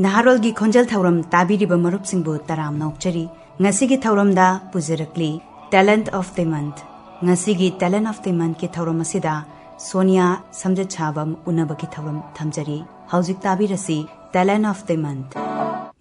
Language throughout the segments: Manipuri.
Naharolgi Khonjel Thauram Tabiriba Marupsingbu Taram Nokchari Ngasigi Thauramda Puzirakli Talent of the Month Ngasigi Talent of the Month ki Thauramasida Sonia Samjetsabam Unabaki Thauram Thamjari Hauzik Tabirasi Talent of the Month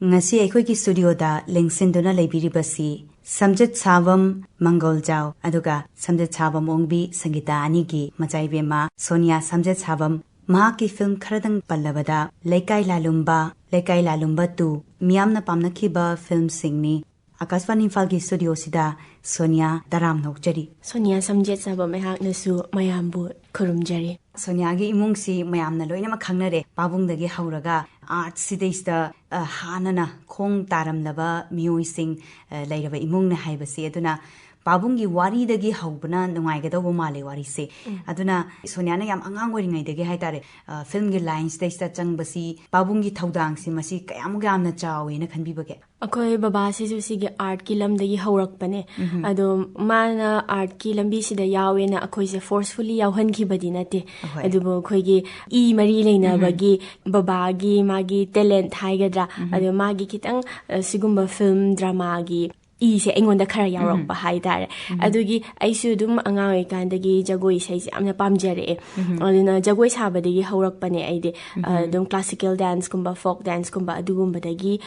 Ngasi Eikoki Studio da Lengsinduna Lebiribasi Samjetsabam Mangoljau Aduga Samjetsabam Ongbi Sangita Anigi Majaibema Sonia Samjetsabam Mahaki film Kharadang Pallabada Lekai Lalumba 2 Miyamna Pamnakiba film Singni Akaswani Falgi Studio Sida Sonia Daram Nokjari Sonia Samjetsabam Mehaknasu Mayambu Kurumjari Sonia gi imungsi mayamna loina makhangnare pabungdagi hauraga art sidaista hanana khong taramlaba miyoising lairaba imungna haibasi aduna Pabungi wari dagi haubana nungaigadaba male wari se aduna Sonia na yam angang oringai dagi haitare film gi lines daista changbasi pabungi thaudang si masi kayam gamna chawe na khanbibage Akoi baba si su sige art ki lamdagi haurakpane ado mana art ki lambi sida yawe na akoi se forcefully yawhankhibadi nate adubo khoi gi I mari leina bagi baba gi magi talent haigadra ado magi kitang sigumba film drama gi ise engonda khara yaurok ba haidare adugi aisu dum angai kandagi jagoi sai amna pamjare aduna jagoi sabadagi haurakpane aide dum classical dance kumba folk dance kumba adugumba dagi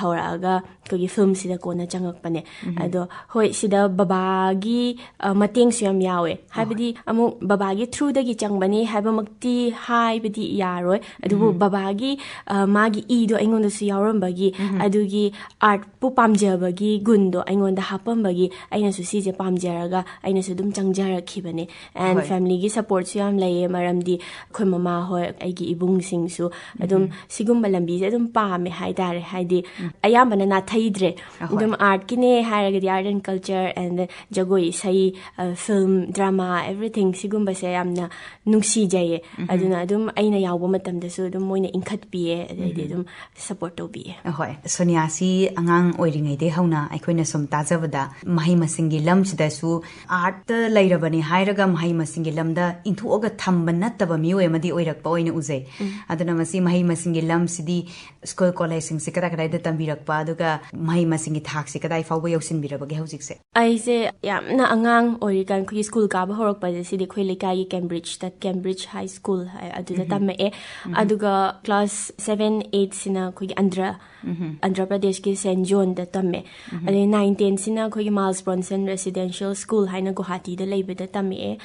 hauraga kogi film sida kona changakpane ado hoi sida babagi mateng syam yawe haibadi amu babagi through dagi changbani haibamakti haibadi yaroi adubu babagi magi ido engonda su yaurambagi adugi art pu pamjabagi gun do aingonda hapambagi aina su sije pamjaraga aina su dum changjarakibane and family gi support su yam laye maramdi khoi mama hoi aigi ibung sing su adum sigumba lambi se dum pame haidare haidi ayambana na thaidre dum art kine hairaga art and culture and jagoi sai film drama everything sigumba se yamna nungsi jaye aduna dum aina yawba matamda su dum moina inkhat piye adai dum support to biye hoi Sonia si angang oiringai de hauna aikoi Som Tajavada Mahimasingi Lam Sidasu Art Lairabani Hairaga Mahimasingi Lamda into Oga Tambanataba Mue Madi Oirak Boyne Uze Adanamasi Mahimasingi Lam Sidi School College Sikara Tambirak Paduga Mahimasingi Taxicada Fawa Yosin Birabag Housixe. I say Yamna Angang Oregon Kui School Gaba Horok by the City Quilikai Cambridge that Cambridge High School Aduda Tame Aduga class 7, 8 Sina Kui Andhra Pradesh ki St. John the Tame 19 sina khoi Miles Bronson Residential School haina Guwahati da leibeda tame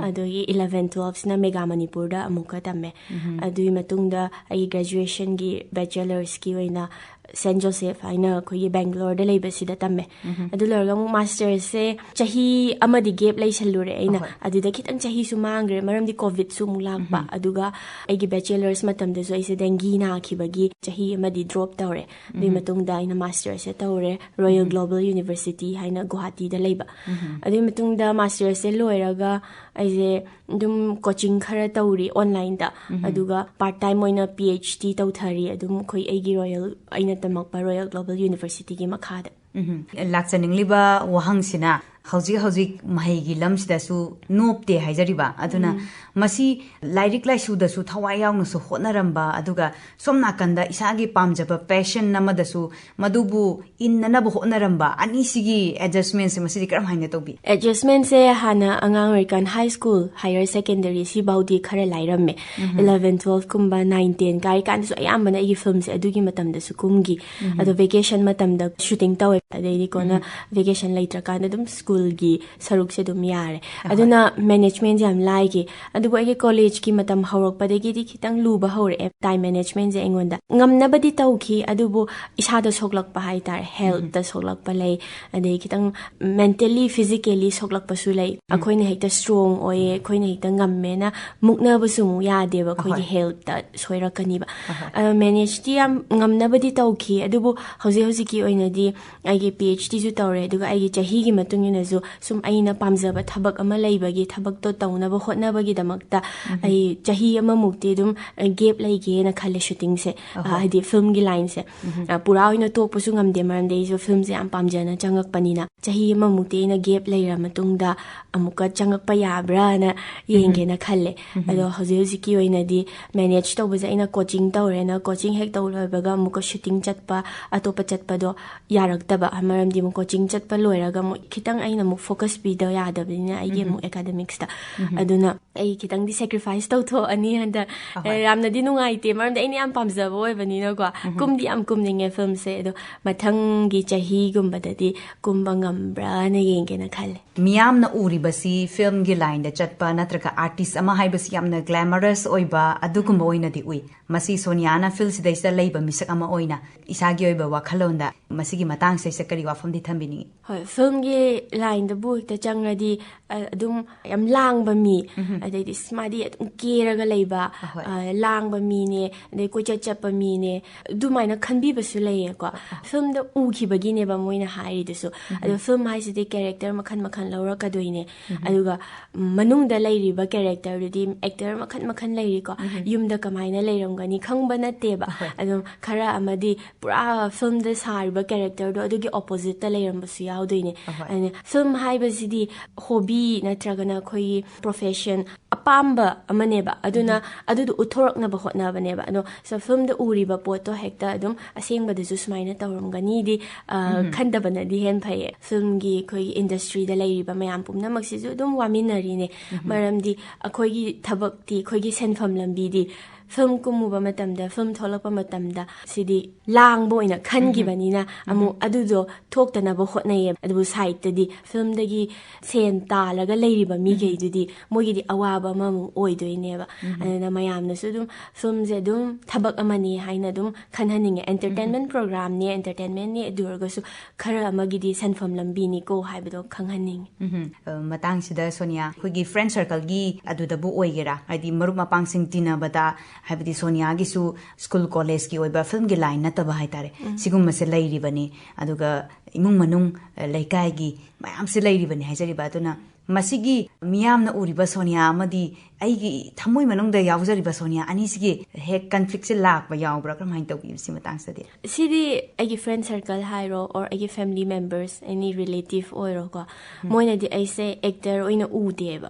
adoi 11 12 sina Mega Manipur da amuka tame adui matungda ai graduation gi bachelor's ki oina St. Joseph haina khoi Bangalore da leibasida tame adu lorga master se chahi amadi gap lei chalure aina aduda kitang chahi su mangre maramdi covid su mulakpa aduga aigi bachelor's matamda so ise dengi na khibagi chahi amadi drop tawre dui matungda ina master se tawre Royal Global University haina Guwahati da leiba adui matungda master se loiraga aise dum coaching khara tawri online da aduga part time oina PhD tawthari adum khoi aigi Royal aina tamakpa Royal Global University ki makhada Laksaningliba wahangsina Hauzik Mahigi Lamsidasu Nopte Haizariba Aduna Masi Lyric Laisu dasu Tawayang su Honaramba Aduga Somna Kanda Isagi Pamjaba Passion Namadasu Madubu in Nanabu Honaramba Anisigi adjustments Masi Kram Hanatobi. Adjustments se Hana American High School Higher Secondary Sibaudi Kare Lairame 11 12 kumba 19 Kai kan so ayambana igi films adugi matamda su kumgi ado vacation matamda shooting tawe adai kona vacation later kan dum school gi saruk se dum yare aduna management jam laigi adu boy college ki matam hawrok padegi di khitang luba hawre time management je engonda ngamna badi tawki adu bo isa da soklak pa hai tar health da soklak pa lei adai khitang mentally physically soklak pa su lei akoi ne hekta strong oye khoi ne hekta ngamme na mukna bu su mu ya de ba khoi gi health da soirakani ba manage ti am ngamna badi tawki adu bo hoji ki oina di ai PhD su tawre adu ai gi chahi gi matungina ju sum aina pamjaba thabak ama leibagi thabak to tawnaba hotnabagi damakta ai chahi ama mukti dum gap leige na khale shooting se hadi film gi line se pura oina to pusu ngamde maramde jo film se am pamjana changak panina chahi amamukti aina gap leira matungda amuka changakpa yabra na yengena khalle ado hauji oina di manage tawbaza aina coaching tawrena coaching hek tawloibaga amuka shooting chatpa atopa chatpa do yaraktaba amaramdi mu coaching chatpa loiraga mu khitang aina mu focus bida yadabina aige mu academics ta aduna ai khitang di sacrifice tawtho ani handa ramna di nungaite maramda aina am pamjaba oibanina ko kumdi am kumninge film se ado mathangi chahi gumbadadi kumba ngambra na yengena khalle miyamna uribasi film gi line da chatpa natraka artist ama haibasi yamna glamorous oiba adugumba oina di ui masi Sonia fil sidaisa leiba misak ama oina isagi oiba wakhalonda masigi matang saisa kari wafam di thambini hoi film gi line da bu ta changradi adum yam langba mi adai di smadi adum keraga leiba langba mi ne adai ko chachapa mi ne dumaina khanbi basu leiye ko film da ukibagi ne ba moina hairi desu adu film haisidi character makhan makhan laura kadoine aduga manung da leiriba character di actor makhan leiri ko yumda kamaina leiramgani khangba natte ba adum khara amadi pura film da sariba character do adugi opposite ta leirambasu yaudoine ane film haibasidi hobby natragana khoi profession apamba amaneba aduna adudu uthorakna ba hotna baneba ado so film da uriba poto hekta adum asengba da jusmaina tawramgani di khandabana di hen phaye film gi khoi industry da leiriba mayam pumna maksisu dum waminari ne maramdi akhoi gi thabak ti khoi gi senfam lambi di film kumuba matamda film tholapa matamda sidi langbo ina khangi banina amu adudo thoktana bo hotnaye adu site di film dagi sen talaga leiriba mi ge dudi mogi di awaba mamu oidoine ba ana mayamna su dum film je dum thabak amani haina dum khanhaninge entertainment program ne entertainment ne durga su khara amagi di senfam lambi ni ko haibado khanghaning matang sida Sonia khogi friend circle gi aduda bu oigera adi marup mapang sing tina bata haibadi Sonia gi su school college gi oiba film gi line na taba haitare sigum mase leiri bani aduga imung manung laikai gi mayam se leiri bani haijari ba tuna masigi miyamna uriba Sonia amadi aigi thamoi manung da yaujari ba Sonia ani sigi he conflict se lak ba yaubra kramhain tawbi si matang sadi sidi aigi friend circle hairo or aigi family members any relative oiro ko moina di aise actor oina udeba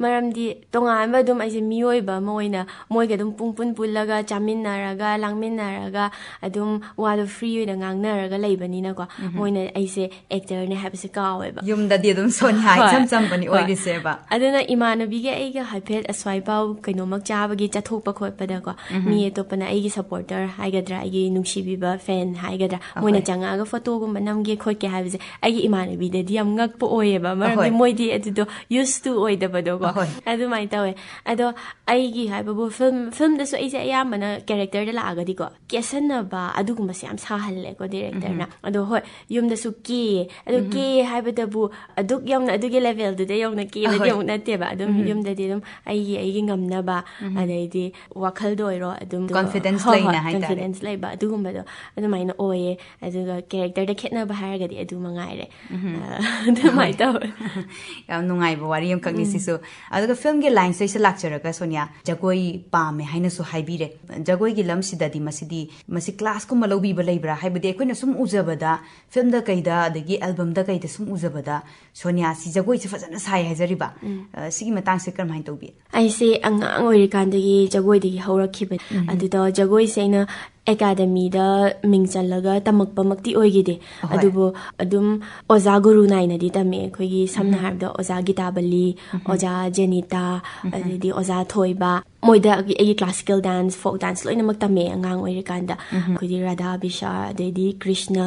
maramdi tonga ba dum aise mioi ba moina moiga dum pungpun pullaga chaminaraga langminaraga adum wado free oina ngangnaraga leibani na ko moina aise actor ne habse kaweba yumda di dum Sonia cham cham bani oiri seba aduna imanabi ge aiga hapet aswai pau kainomak chabagi chathokpa khotpada ko mi etopana aigi supporter haigadra aigi nungsibiba fan haigadra moina changaga photo gum namge khotke haibse aigi imanabi de diam ngakpo oyeba marami moidi edudo used to oidabado ko adu mai tawe ado aigi haibabu film da so aise ayamana character da laaga di ko kesanna ba adugumba se am sahalle ko director na ado hoi yumda su ki ado ki haibadabu aduk yamna aduge level de yamna ki da yamna teba adum yumda di dum aigi ngamna ba adaidi wakhal doiro adum confidence laina haitare confidence lai ba adugumba do adumaina oye aduga character da khetna ba haragadi adu mangaire adumai taw yam nungai ba wari yam kakni sisu aduga film ge line sai lakcharaga Sonia jagoi pame haina su haibire jagoi gi lam sidadi masi class ko malobi ba leibra haibade koina sum ujabada film da kaida adagi album da kaida sum ujabada Sonia si jagoi se fazana sai haijariba sigi matang se karmhain tawbi aise angang oirikandagi jagoi dagi haurakhiba aduda jagoi seina academy da mingchalaga tamakpamakti oigide adubo adum oza guru naina di tame khoigi samna harda oza gitabali oza jenita adidi oza thoiba moida agi classical dance folk dance loina maktame angang oirikanda khoigi radha bishar adidi krishna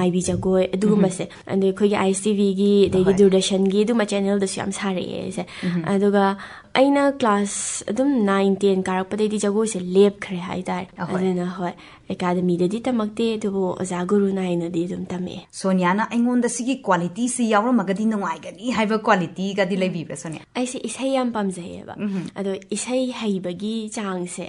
maibi jagoi adugumase ande khoigi ICTV gi adidi durdarshan gi duma channel da syam sare se aduga aina class adum 9 10 karakpadai di jagoi se lep khre haidar aduna hoi academy da di tamakte dubo oza guru naina di dum tame Sonia na aingonda sigi quality si yawra magadi nungai gani haiba quality ga di lebi ba Sonia aise isai yam pamjayeba ado isai haibagi changse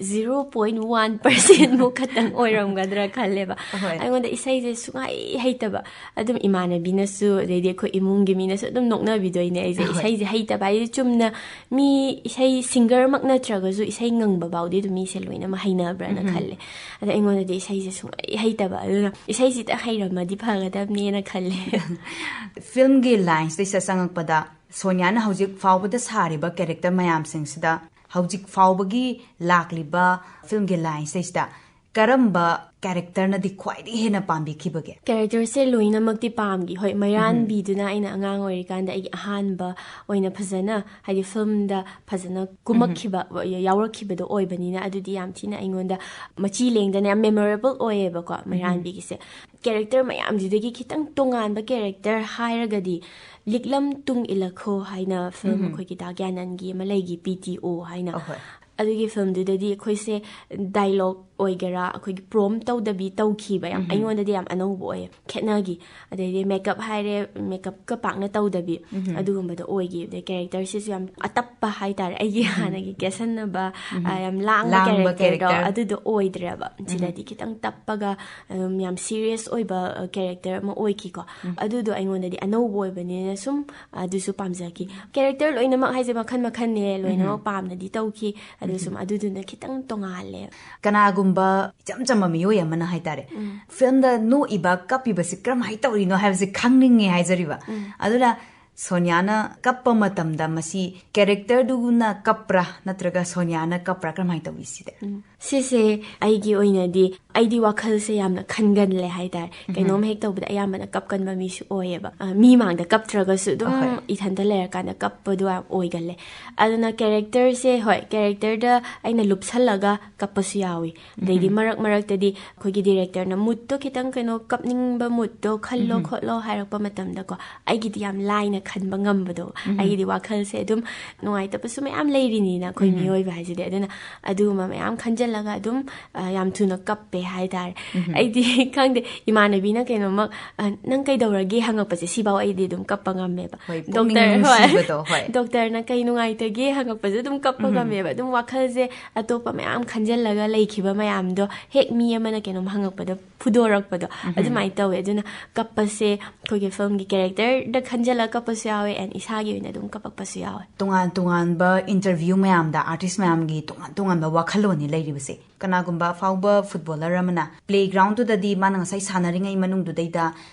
0.1% mo khatang oiramgadra khalleba aingonda isai je sungai haitaba adum imanabi na su redi ko imungi mi na su adum nokna bidoine aise isai je haitaba ai chumna mi isai singer mak na traga su isai ngangba baudi du mi se loina ma haina bra na khalle ꯑꯗ ꯑꯩꯉꯣꯟꯗꯗꯤ ꯏꯁꯩꯁꯦ ꯁꯨꯡꯍꯩ ꯍꯩꯇꯕ ꯑꯗꯨꯅ ꯏꯁꯩꯁꯤꯗ ꯍꯩꯔꯝꯃꯗꯤ ꯐꯒꯗꯕꯅꯦꯅ ꯈꯜꯂꯦ ꯐꯤल्ꯝꯒꯤ ꯂꯥꯏꯟꯁꯇꯩ ꯆꯪꯉꯛꯄꯗ ꯁꯣꯅꯤꯌꯥꯅ ꯍꯧꯖꯤꯛ ꯐꯥꯎꯕꯗ ꯁꯥꯔꯤꯕ ꯀꯦꯔꯦꯛꯇꯔ ꯃꯌꯥꯝꯁꯤꯡꯁꯤꯗ ꯍꯧꯖꯤꯛ ꯐꯥꯎꯕꯒꯤ ꯂꯥꯛꯂꯤꯕ ꯐꯤल्ꯝꯒꯤ ꯂꯥꯏꯟꯁꯇꯩꯁꯤꯗ ꯀꯔꯝꯕ ꯀꯦꯔꯦꯛꯇꯔꯅꯗꯤ ꯈ꯭ꯋꯥꯏꯗꯒꯤ ꯍꯦꯟꯅ ꯄꯥꯝꯕꯤꯈꯤꯕꯒꯦ ꯀꯦꯔꯦꯛꯇꯔꯁꯦ ꯂꯣꯏꯅꯃꯛꯇꯤ ꯄꯥꯝꯈꯤ ꯍꯣꯏ ꯃꯩꯔꯥꯟꯕꯤꯗꯨꯅ ꯑꯩꯅ ꯑꯉꯥꯡ ꯑꯣꯏꯔꯤꯀꯥꯟꯗ ꯑꯩꯒꯤ ꯑꯍꯥꯟꯕ ꯑꯣꯏꯅ ꯐꯖꯅ ꯍꯥꯏꯗꯤ ꯐꯤल्ꯝꯗ ꯐꯖꯅ ꯀꯨꯝꯃꯛꯈꯤꯕ ꯌꯥꯎꯔꯛꯈꯤꯕꯗꯣ ꯑꯣꯏꯕꯅꯤꯅ ꯑꯗꯨꯗꯤ ꯌꯥꯝ ꯊꯤꯅ ꯑꯩꯉꯣꯟꯗ ꯃꯆꯤ ꯂꯦꯡꯗꯅ ꯌꯥꯝ ꯃꯦꯃꯣꯔꯦꯕꯜ ꯑꯣꯏꯌꯦꯕꯀꯣ ꯃꯩꯔꯥꯟꯕꯤꯒꯤꯁꯦ ꯀꯦꯔꯦꯛꯇꯔ ꯃꯌꯥꯝꯁꯤꯗꯒꯤ ꯈꯤꯇꯪ ꯇꯣꯉꯥꯟꯕ ꯀꯦꯔꯦꯛꯇꯔ ꯍꯥꯏꯔꯒꯗꯤ ꯂꯤꯛꯂꯝ ꯇꯨꯡ ꯏꯜꯂꯛꯈꯣ ꯍꯥꯏꯅ ꯐꯤल्ꯝ ꯑꯩꯈꯣꯏꯒꯤ ꯗꯥ ꯒ꯭ꯌꯥꯅꯟꯒꯤ ꯑꯃ ꯂꯩꯒꯤ PTO ꯍꯥꯏꯅ ꯑꯗꯨꯒꯤ ꯐꯤल्ꯝꯗꯨꯗꯗꯤ ꯑꯩꯈꯣꯏꯁꯦ ꯗꯥꯏꯂꯣꯛ ꯑꯣꯏꯒꯦꯔꯥ ꯑꯩꯈꯣꯏꯒꯤ ꯄ꯭ꯔꯣꯝ ꯇꯧꯗꯕꯤ ꯇꯧꯈꯤꯕ ꯌꯥꯝ ꯑꯩꯉꯣꯟꯗꯗꯤ ꯌꯥꯝ ꯑꯅꯧꯕ ꯑꯣꯏꯌꯦ ꯈꯦꯠꯅꯈꯤ ꯑꯗꯩꯗꯤ ꯃꯦꯀꯞ ꯍꯥꯏꯔꯦ ꯃꯦꯀꯞꯀ ꯄꯥꯛꯅ ꯇꯧꯗꯕꯤ ꯑꯗꯨꯒꯨꯝꯕꯗꯣ ꯑꯣꯏꯈꯤ ꯑꯗꯩ ꯀꯦꯔꯦꯛꯇꯔꯁꯤꯁꯨ ꯌꯥꯝ ꯑꯇꯞꯄ ꯍꯥꯏꯇꯥꯔꯦ ꯑꯩꯒꯤ ꯍꯥꯟꯅꯒꯤ ꯀꯦꯁꯟꯅꯕ ꯌꯥꯝ ꯂꯥꯡꯕ ꯀꯦꯔꯦꯛꯇꯔꯗꯣ ꯑꯗꯨꯗꯣ ꯑꯣꯏꯗ꯭ꯔꯦꯕ ꯁꯤꯗꯗꯤ ꯈꯤꯇꯪ ꯇꯞꯄꯒ ꯌꯥꯝ ꯁꯤꯔꯤꯌꯁ ꯑꯣꯏꯕ ꯀꯦꯔꯦꯛꯇꯔ ꯑꯃ ꯑꯣꯏꯈꯤꯀꯣ ꯑꯗꯨꯗꯣ ꯑꯩꯉꯣꯟꯗꯗꯤ ꯑꯅꯧꯕ ꯑꯣꯏꯕꯅꯤꯅ ꯁꯨꯝ ꯑꯗꯨꯁꯨ ꯄꯥꯝꯖꯈꯤ ꯀꯦꯔꯦꯛꯇꯔ ꯂꯣꯏꯅꯃꯛ ꯍꯥꯏꯁꯦ ꯃꯈꯟ ꯃꯈꯟꯅꯦ ꯂꯣꯏꯅꯃꯛ ꯄꯥꯝꯅꯗꯤ ꯇꯧꯈꯤ ꯑꯗꯨ ꯁꯨꯝ ꯑꯗꯨꯗꯨꯅ ꯈꯤꯇꯪ ꯇꯣꯡꯉꯥꯜꯂꯦ ꯀꯅꯥꯒꯨꯝꯕ ꯏꯆꯝ ꯆꯝꯕ ꯃꯤꯑꯣꯏ ꯑꯃꯅ ꯍꯥꯏꯇꯥꯔꯦ ꯐꯤल्ꯝꯗ ꯅꯣꯛꯏꯕ ꯀꯞꯄꯤꯕꯁꯤ ꯀꯔꯝꯍꯥꯏꯅ ꯇꯧꯔꯤꯅꯣ ꯍꯥꯏꯕꯁꯤ ꯈꯪꯅꯤꯡꯉꯦ ꯍꯥꯏꯖꯔꯤꯕ ꯑꯗꯨꯅ ꯁꯣꯅꯤꯌꯥꯅ ꯀꯞꯄ ꯃꯇꯝꯗ ꯃꯁꯤ ꯀꯦꯔꯦꯛꯇꯔꯗꯨꯅ ꯀꯞꯄ꯭ꯔꯥ ꯅꯠꯇ꯭ꯔꯒ ꯁꯣꯅꯤꯌꯥꯅ ꯀꯞꯄ꯭ꯔꯥ ꯀꯔꯝꯍꯥꯏꯅ ꯇꯧꯏ ꯁꯤꯗ ꯁꯤꯁꯦ ꯑꯩꯒꯤ ꯑꯣꯏꯅꯗꯤ ꯑꯩꯗꯤ ꯋꯥꯈꯜꯁꯦ ꯌꯥꯝꯅ ꯈꯟꯒꯜꯂꯦ ꯍꯥꯏꯇꯥꯔꯦ ꯀꯩꯅꯣꯝ ꯍꯦꯛ ꯇꯧꯕꯗ ꯑꯌꯥꯝꯕꯅ ꯀꯞꯀꯟꯕ ꯃꯤꯁꯨ ꯑꯣꯏꯌꯦꯕ ꯃꯤ ꯃꯥꯡꯗ ꯀꯞꯇ꯭ꯔꯒꯁꯨ ꯑꯗꯨꯝ ꯏꯊꯟꯇ ꯂꯩꯔꯀꯥꯟꯗ ꯀꯞꯄꯗꯣ ꯌꯥꯝ ꯑꯣꯏꯒꯜꯂꯦ ꯑꯗꯨꯅ ꯀꯦꯔꯦꯛꯇꯔꯁꯦ ꯍꯣꯏ ꯀꯦꯔꯦꯛꯇꯔꯗ ꯑꯩꯅ ꯂꯨꯞꯁꯜꯂꯒ ꯀꯞꯄꯁꯨ ꯌꯥꯎꯏ ꯑꯗꯩꯗꯤ ꯃꯔꯛꯇꯗꯤ ꯑꯩꯈꯣꯏꯒꯤ ꯗꯤꯔꯦꯛꯇꯔꯅ ꯃꯨꯠꯇꯣ ꯈꯤꯇꯪ ꯀꯩꯅꯣ ꯀꯞꯅꯤꯡꯕ ꯃꯨꯠꯇꯣ ꯈꯜꯂꯣ ꯈꯣꯠꯂോ ꯍꯥꯏꯔꯛꯄ ꯃꯇꯝꯗꯀꯣ ꯑꯩꯒꯤꯗꯤ ꯌꯥꯝ ꯂꯥꯏꯅ ꯈꯟꯕ ꯉꯝꯕꯗോ ꯑꯩꯒꯤꯗꯤ ꯋꯥꯈꯜꯁꯦ ꯑꯗꯨꯝ ꯅꯨꯡꯉꯥꯏꯇꯕꯁꯨ ꯃꯌꯥꯝ ꯂꯩꯔꯤꯅꯤꯅ ꯑꯩꯈꯣꯏ ꯃꯤꯑꯣꯏꯕ ꯍꯥꯏꯁꯤꯗꯤ ꯑꯗꯨꯅ ꯑꯗꯨꯒꯨꯝꯕ ꯃꯌꯥꯝ ꯈꯟꯖꯜꯂꯒ ꯑꯗꯨꯝ ꯌꯥꯝ ꯊꯨꯅ ꯀꯞꯄꯦ ꯍꯥꯏꯇꯥꯔꯦ ꯑꯩꯗꯤ ꯈꯪꯗꯦ ꯏꯃꯥꯟꯅꯕꯤꯅ ꯀꯩꯅꯣꯃꯛ ꯅꯪ ꯀꯩꯗꯧꯔꯒꯦ ꯍꯪꯉꯛꯄꯁꯦ ꯁꯤꯐꯥꯎ ꯑꯩꯗꯤ ꯑꯗꯨꯝ ꯀꯞꯄ ꯉꯝꯃꯦꯕ ꯗꯣꯛꯇꯔꯅ ꯀꯩ ꯅꯨꯡꯉꯥꯏꯇꯒꯦ ꯍꯪꯉꯛꯄꯁꯦ ꯑꯗꯨꯝ ꯀꯞꯄ ꯉꯝꯃꯦꯕ ꯑꯗꯨꯝ ꯋꯥꯈꯜꯁꯦ ꯑꯇꯣꯞꯄ ꯃꯌꯥꯝ ꯈꯟꯖꯜꯂꯒ ꯂꯩꯈꯤꯕ ꯃꯌꯥꯝꯗꯣ ꯍꯦꯛ ꯃꯤ ꯑꯃꯅ ꯀꯩꯅꯣꯝ ꯍꯪꯉꯛꯄꯗ ꯐꯨꯗꯣꯔꯛꯄꯗꯣ ꯑꯗꯨꯃꯥꯏꯅ ꯇꯧꯋꯦ ꯑꯗꯨꯅ ꯀꯞꯄꯁꯦ ꯑꯩꯈꯣꯏꯒꯤ ꯐꯤल्ꯝꯒꯤ ꯀꯦꯔꯦꯛꯇꯔꯗ ꯈꯟꯖꯜꯂꯒ ꯀꯞꯄꯁꯨ ꯌꯥꯎꯋꯦ ꯑꯦꯟ ꯏꯁꯥꯒꯤ ꯑꯣꯏꯅ ꯑꯗꯨꯝ ꯀꯞꯄꯛꯄꯁꯨ ꯌꯥꯎꯋꯦ ꯇꯣꯉꯥꯟ ꯇꯣꯉꯥꯟꯕ ꯏꯟꯇꯔꯚ꯭ꯌꯨ ꯃꯌꯥꯝꯗ ꯑꯥꯔꯇꯤꯁ ꯃꯌꯥꯝꯒꯤ ꯇꯣꯉꯥꯟ ꯇꯣꯉꯥꯟꯕ ꯋꯥꯈꯜꯂꯣꯟꯅꯤ ꯂꯩꯔꯤꯕꯁꯦ ꯀꯅꯥꯒꯨꯝꯕ ꯑꯐꯥꯎꯕ ꯐꯨꯠꯕꯣꯂꯔ ꯑꯃꯅ ꯄ꯭ꯂꯦꯒ꯭ꯔꯥꯎꯟꯗꯨꯗꯗꯤ ꯃꯥꯅ ꯉꯁꯥꯏ ꯁꯥꯟꯅꯔꯤꯉꯩ ꯃꯅꯨꯡꯗꯨꯗꯩꯗ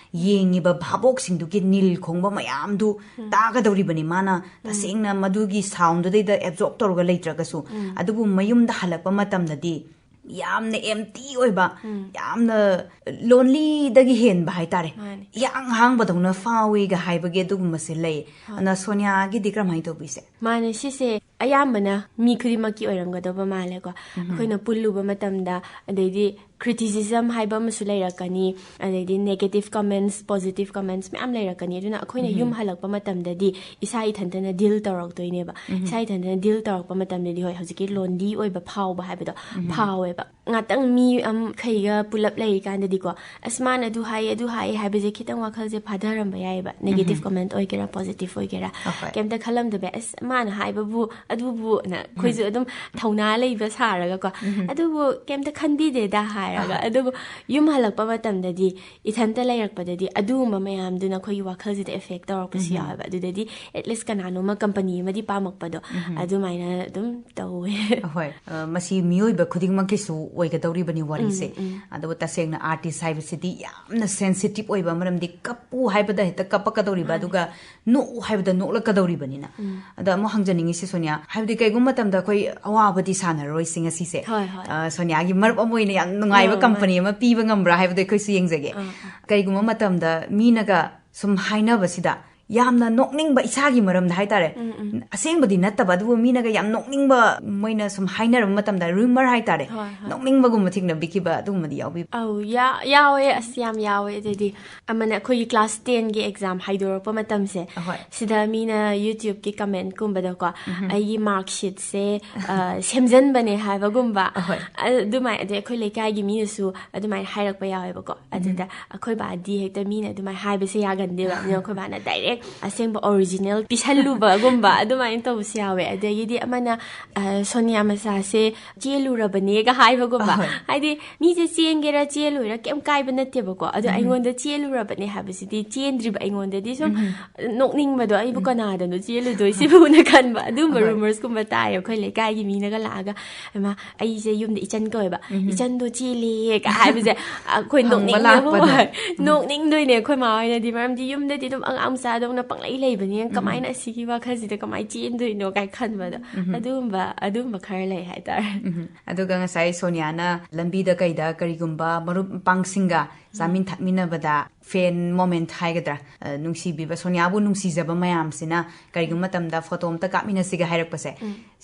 ꯌꯦꯡꯉꯤꯕ ꯚꯥꯕꯣꯛꯁꯤꯡꯗꯨꯒꯤ ꯅꯤꯜ ꯈꯣꯡꯕ ꯃꯌꯥꯝꯗꯨ ꯇꯥꯒꯗꯧꯔꯤꯕꯅꯤ ꯃꯥꯅ ꯇꯁꯦꯡꯅ ꯃꯗꯨꯒꯤ ꯁꯥꯎꯟꯗꯨꯗꯩꯗ ꯑꯦꯕꯖꯣꯔꯕ ꯇꯧꯔꯒ ꯂꯩꯇ꯭ꯔꯒꯁꯨ ꯑꯗꯨꯕꯨ ꯃꯌꯨꯝꯗ ꯍꯜꯂꯛꯄ ꯃꯇꯝꯗꯗꯤ ꯌꯥꯝꯅ ꯑꯦꯝꯇꯤ ꯑꯣꯏꯕ ꯌꯥꯝꯅ ꯂꯣꯟꯂꯤꯗꯒꯤ ꯍꯦꯟꯕ ꯍꯥꯏꯇꯥꯔꯦ ꯏꯍꯥꯡ ꯍꯥꯡꯕꯗꯧꯅ ꯐꯥꯎꯏꯒ ꯍꯥꯏꯕꯒꯤ ꯑꯗꯨꯒꯨꯝꯕꯁꯦ ꯂꯩ ꯑꯗꯨꯅ ꯁꯣꯅꯤꯌꯥꯒꯤꯗꯤ ꯀꯔꯝꯍꯥꯏꯅ ꯇꯧꯕꯤꯁꯦ ꯃꯥꯅꯦ ꯁꯤꯁꯦ ꯑꯌꯥꯝꯕꯅ ꯃꯤ ꯈꯨꯗꯤꯡꯃꯛꯀꯤ ꯑꯣꯏꯔꯝꯒꯗꯧꯕ ꯃꯥꯜꯂꯦꯀꯣ ꯑꯩꯈꯣꯏꯅ ꯄꯨꯜꯂꯨꯕ ꯃꯇꯝꯗ ꯑꯗꯩꯗꯤ ꯀ꯭ꯔꯤꯇꯤꯁꯤꯖꯝ ꯍꯥꯏꯕ ꯑꯃꯁꯨ ꯂꯩꯔꯛꯀꯅꯤ ꯑꯗꯩꯗꯤ ꯅꯦꯒꯦꯇꯤቭ ꯀꯃꯦꯟꯠꯁ ꯄꯣꯖꯤꯇꯤቭ ꯀꯃꯦꯟꯠꯁ ꯃꯌꯥꯝ ꯂꯩꯔꯛꯀꯅꯤ ꯑꯗꯨꯅ ꯑꯩꯈꯣꯏꯅ ꯌꯨꯝ ꯍꯜꯂꯛꯄ ꯃꯇꯝꯗꯗꯤ ꯏꯁꯥ ꯏꯊꯟꯇꯅ ꯗꯤꯜ ꯇꯧꯔꯛꯇꯣꯏꯅꯦꯕ ꯏꯁꯥ ꯏꯊꯟꯇꯅ ꯗꯤꯜ ꯇꯧꯔꯛꯄ ꯃꯇꯝꯗꯗꯤ ꯍꯣꯏ ꯍꯧꯖꯤꯛꯀꯤ ꯂꯣꯟꯂꯤ ꯑꯣꯏꯕ ꯐꯥꯎꯕ ꯍꯥꯏꯕꯗꯣ ꯐꯥꯎꯋꯦꯕ ꯉꯥꯛꯇꯪ ꯃꯤ ꯑꯃꯈꯩꯒ ꯄꯨꯂꯞ ꯂꯩꯔꯤꯀꯥꯟꯗꯗꯤꯀꯣ ꯑꯁ ꯃꯥꯅ ꯑꯗꯨ ꯍꯥꯏꯌꯦ ꯍꯥꯏꯕꯁꯦ ꯈꯤꯇꯪ ꯋꯥꯈꯜꯁꯦ ꯐꯥꯊꯔꯝꯕ ꯌꯥꯏꯑꯕ ꯅꯦꯒꯦꯇꯤቭ ꯀꯃꯦꯟꯠ ꯑꯣꯏꯒꯦꯔꯥ ꯄꯣꯖꯤꯇꯤቭ ꯑꯣꯏꯒꯦꯔꯥ ꯀꯩꯝꯇ ꯈꯜꯂꯝꯗꯕ ꯑꯁ ꯃꯥꯅ ꯍꯥꯏꯕꯕꯨ ꯑꯗꯨꯕꯨꯅ ꯑꯩꯈꯣꯏꯁꯨ ꯑꯗꯨꯝ ꯊꯧꯅꯥ ꯂꯩꯕ ꯁꯥꯔꯒꯀꯣ ꯑꯗꯨꯕꯨ ꯀꯩꯝꯇ ꯈꯟꯕꯤꯗꯦꯗ ꯍꯥꯏꯔꯒ ꯑꯗꯨꯕꯨ ꯌꯨꯝ ꯍꯜꯂꯛꯄ ꯃꯇꯝꯗꯗꯤ ꯏꯊꯟꯇ ꯂꯩꯔꯛꯄꯗꯗꯤ ꯑꯗꯨꯒꯨꯝꯕ ꯃꯌꯥꯝꯗꯨꯅ ꯑꯩꯈꯣꯏꯒꯤ ꯋꯥꯈꯜꯁꯤꯗ ꯑꯦꯐꯦꯛ ꯇꯧꯔꯛꯄꯁꯨ ꯌꯥꯎꯋꯦꯕ ꯑꯗꯨꯗꯗꯤ ꯑꯦꯠꯂꯤꯁ ꯀꯅꯥꯅꯣꯃ ꯀꯝꯄꯅꯤ ꯑꯃꯗꯤ ꯄꯥꯝꯃꯛꯄꯗꯣ ꯑꯗꯨꯃꯥꯏꯅ ꯑꯗꯨꯝ ꯇꯧꯋꯦ ꯍꯣꯏ ꯃꯁꯤ ꯃꯤꯑꯣꯏꯕ ꯈꯨꯗꯤꯡꯃꯛꯀꯤꯁꯨ ꯑꯣꯏꯒꯗꯧꯔꯤꯕꯅꯤ ꯋꯥꯔꯤꯁꯦ ꯑꯗꯨꯕꯨ ꯇꯁꯦꯡꯅ ꯑꯥꯔꯇꯤꯁ ꯍꯥꯏꯕꯁꯤꯗꯤ ꯌꯥꯝꯅ ꯁꯦꯟꯁꯤꯇꯤꯞ ꯑꯣꯏꯕ ꯃꯔꯝꯗꯤ ꯀꯞꯄꯨ ꯍꯥꯏꯕꯗ ꯍꯦꯛꯇ ꯀꯞꯄꯛꯀꯗꯧꯔꯤꯕ ꯑꯗꯨꯒ ꯅꯣꯛꯎ ꯍꯥꯏꯕꯗ ꯅꯣꯛꯂꯛꯀꯗꯧꯔꯤꯕꯅꯤꯅ ꯑꯗ ꯑꯃꯨꯛ ꯍꯪꯖꯅꯤꯡꯉꯤꯁꯤ ꯁꯣꯅꯤꯌꯥ ꯍꯥꯏꯕꯗꯤ ꯀꯩꯒꯨꯝꯕ ꯃꯇꯝꯗ ꯑꯩꯈꯣꯏ ꯑꯋꯥꯕꯗꯤ ꯁꯥꯟꯅꯔꯣꯏꯁꯤ ꯉꯁꯤꯁꯦ ꯁꯣꯅꯤꯌꯥꯒꯤ ꯃꯔꯨꯞ ꯑꯃ ꯑꯣꯏꯅ ꯌꯥꯝ ꯅꯨꯡꯉꯥꯏꯕ ꯀꯝꯄꯅꯤ ꯑꯃ ꯄꯤꯕ ꯉꯝꯕ꯭ꯔꯥ ꯍꯥꯏꯕꯗꯣ ꯑꯩꯈꯣꯏꯁꯨ ꯌꯦꯡꯖꯒꯦ ꯀꯩꯒꯨꯝꯕ ꯃꯇꯝꯗ ꯃꯤꯅꯒ ꯁꯨꯝ ꯍꯥꯏꯅꯕꯁꯤꯗ ꯌꯥꯝꯅ ꯅꯣꯛꯅꯤꯡꯕ ꯏꯁꯥꯒꯤ ꯃꯔꯝꯗ ꯍꯥꯏꯇꯥꯔꯦ ꯑꯁꯦꯡꯕꯗꯤ ꯅꯠꯇꯕ ꯑꯗꯨꯕꯨ ꯃꯤꯅꯒ ꯌꯥꯝ ꯅꯣꯛꯅꯤꯡꯕ ꯃꯣꯏꯅ ꯁꯨꯝ ꯍꯥꯏꯅꯔꯕ ꯃꯇꯝꯗ ꯔꯨꯃꯔ ꯍꯥꯏꯇꯥꯔꯦ ꯅꯣꯛꯅꯤꯡꯕꯒꯨꯝꯕ ꯊꯦꯡꯅꯕꯤꯈꯤꯕ ꯑꯗꯨꯒꯨꯝꯕꯗꯤ ꯌꯥꯎꯕꯤꯕ ꯌꯥꯎꯋꯦ ꯑꯁ ꯌꯥꯝ ꯌꯥꯎꯋꯦ ꯑꯗꯨꯗꯤ ꯑꯃꯅ ꯑꯩꯈꯣꯏꯒꯤ ꯀ꯭ꯂꯥꯁ 10ꯒꯤ ꯑꯦꯛꯖꯥꯝ ꯍꯥꯏꯗꯣꯔꯛꯄ ꯃꯇꯝꯁꯦ ꯁꯤꯗ ꯃꯤꯅ ꯌꯨꯇ꯭ꯌꯨꯕꯀꯤ ꯀꯃꯦꯟꯠꯀꯨꯝꯕꯗꯀꯣ ꯑꯩꯒꯤ ꯃꯥꯔꯛꯁꯤꯠꯁꯦ ꯁꯦꯝꯖꯟꯕꯅꯦ ꯍꯥꯏꯕꯒꯨꯝꯕ ꯑꯗꯨꯃꯥꯏꯅ ꯑꯗꯩ ꯑꯩꯈꯣꯏ ꯂꯩꯀꯥꯏꯒꯤ ꯃꯤꯅꯁꯨ ꯑꯗꯨꯃꯥꯏꯅ ꯍꯥꯏꯔꯛꯄ ꯌꯥꯎꯋꯦꯕꯀꯣ ꯑꯗꯨꯗ ꯑꯩꯈꯣꯏ ꯕꯥꯗꯤ ꯍꯦꯛꯇ ꯃꯤꯅ ꯑꯗꯨꯃꯥꯏꯅ ꯍꯥꯏꯕꯁꯦ ꯌꯥꯒꯟꯗꯦꯕ ꯑꯗꯨꯅ ꯑꯩꯈꯣꯏ ꯕꯥꯅ ꯗꯥꯏꯔꯦꯛ ꯑꯁꯦꯡꯕ ꯑꯣꯔꯤꯖꯤꯅꯦꯜ ꯄꯤꯁꯜꯂꯨꯕꯒꯨꯝꯕ ꯑꯗꯨꯃꯥꯏꯅ ꯇꯧꯕꯁꯨ ꯌꯥꯎꯋꯦ ꯑꯗꯒꯤꯗꯤ ꯑꯃꯅ ꯁꯣꯅꯤꯌꯥ ꯃꯆꯥꯁꯦ ꯆꯦꯜꯂꯨꯔꯕꯅꯦꯒ ꯍꯥꯏꯕꯒꯨꯝꯕ ꯍꯥꯏꯗꯤ ꯃꯤꯁꯦ ꯆꯦꯟꯒꯦꯔꯥ ꯆꯦꯜꯂꯣꯏꯔꯥ ꯀꯩꯝ ꯀꯥꯏꯕ ꯅꯠꯇꯦꯕꯀꯣ ꯑꯗꯣ ꯑꯩꯉꯣꯟꯗ ꯆꯦꯜꯂꯨꯔꯕꯅꯦ ꯍꯥꯏꯕꯁꯤꯗꯤ ꯆꯦꯟꯗ꯭ꯔꯤꯕ ꯑꯩꯉꯣꯟꯗꯗꯤ ꯁꯨꯝ ꯅꯣꯛꯅꯤꯡꯕꯗꯣ ꯑꯩꯕꯨ ꯀꯅꯥꯗꯅꯣ ꯆꯦꯜꯂꯨꯗꯣꯏꯁꯤꯕꯨꯅ ꯈꯟꯕ ꯑꯗꯨꯝꯕ ꯔꯨꯃꯔꯁꯀꯨꯝꯕ ꯇꯥꯏꯌꯦ ꯑꯩꯈꯣꯏ ꯂꯩꯀꯥꯏꯒꯤ ꯃꯤꯅꯒ ꯂꯥꯛꯑꯒ ꯑꯩꯁꯦ ꯌꯨꯝꯗ ꯏꯆꯟ ꯀꯧꯋꯦꯕ ꯏꯆꯟꯗꯣ ꯆꯦꯜꯂꯦ ꯀ ꯍꯥꯏꯕꯁꯦ ꯑꯩꯈꯣꯏ ꯅꯣꯛꯅꯤꯡꯗꯣꯏꯅꯦ ꯑꯩꯈꯣꯏ ꯃꯥ ꯍꯣꯏꯅꯗꯤ ꯃꯔꯝꯗꯤ ꯌꯨꯝꯗꯗꯤ ꯑꯗꯨꯝ ꯑꯉꯥꯡ ꯃꯆꯥꯗꯧꯅ ꯄꯪꯂꯩ ꯂꯩꯕꯅꯤꯅ ꯀꯃꯥꯏꯅ ꯑꯁꯤꯒꯤ ꯋꯥꯈꯜꯁꯤꯗ ꯀꯃꯥꯏꯅ ꯆꯦꯟꯗꯣꯏꯅꯣ ꯀꯥꯏ ꯈꯟꯕꯗꯣ ꯑꯗꯨꯝꯕ ꯈꯔ ꯂꯩ ꯍꯥꯏꯇꯥꯔꯦ ꯑꯗꯨꯒ ꯉꯁꯥꯏ ꯁꯣꯅꯤꯌꯥꯅ ꯂꯝꯕꯤꯗ ꯀꯩꯗ ꯀꯔꯤꯒꯨꯝꯕ ꯃꯔꯨꯞ ꯃꯄꯥꯡꯁꯤꯡꯒ ꯆꯥꯃꯤꯟ ꯊꯛꯃꯤꯟꯅꯕꯗ ꯐꯦꯟ ꯃꯣꯃꯦꯟꯠ ꯍꯥꯏꯒꯗ꯭ꯔꯥ ꯅꯨꯡꯁꯤꯕꯤꯕ ꯁꯣꯅꯤꯌꯥꯕꯨ ꯅꯨꯡꯁꯤꯖꯕ ꯃꯌꯥꯝꯁꯤꯅ ꯀꯔꯤꯒꯨꯝꯕ ꯃꯇꯝꯗ ꯐꯣꯇꯣ ꯑꯝꯇ ꯀꯥꯞꯃꯤꯟꯅꯁꯤꯒ ꯍꯥꯏꯔꯛꯄꯁꯦ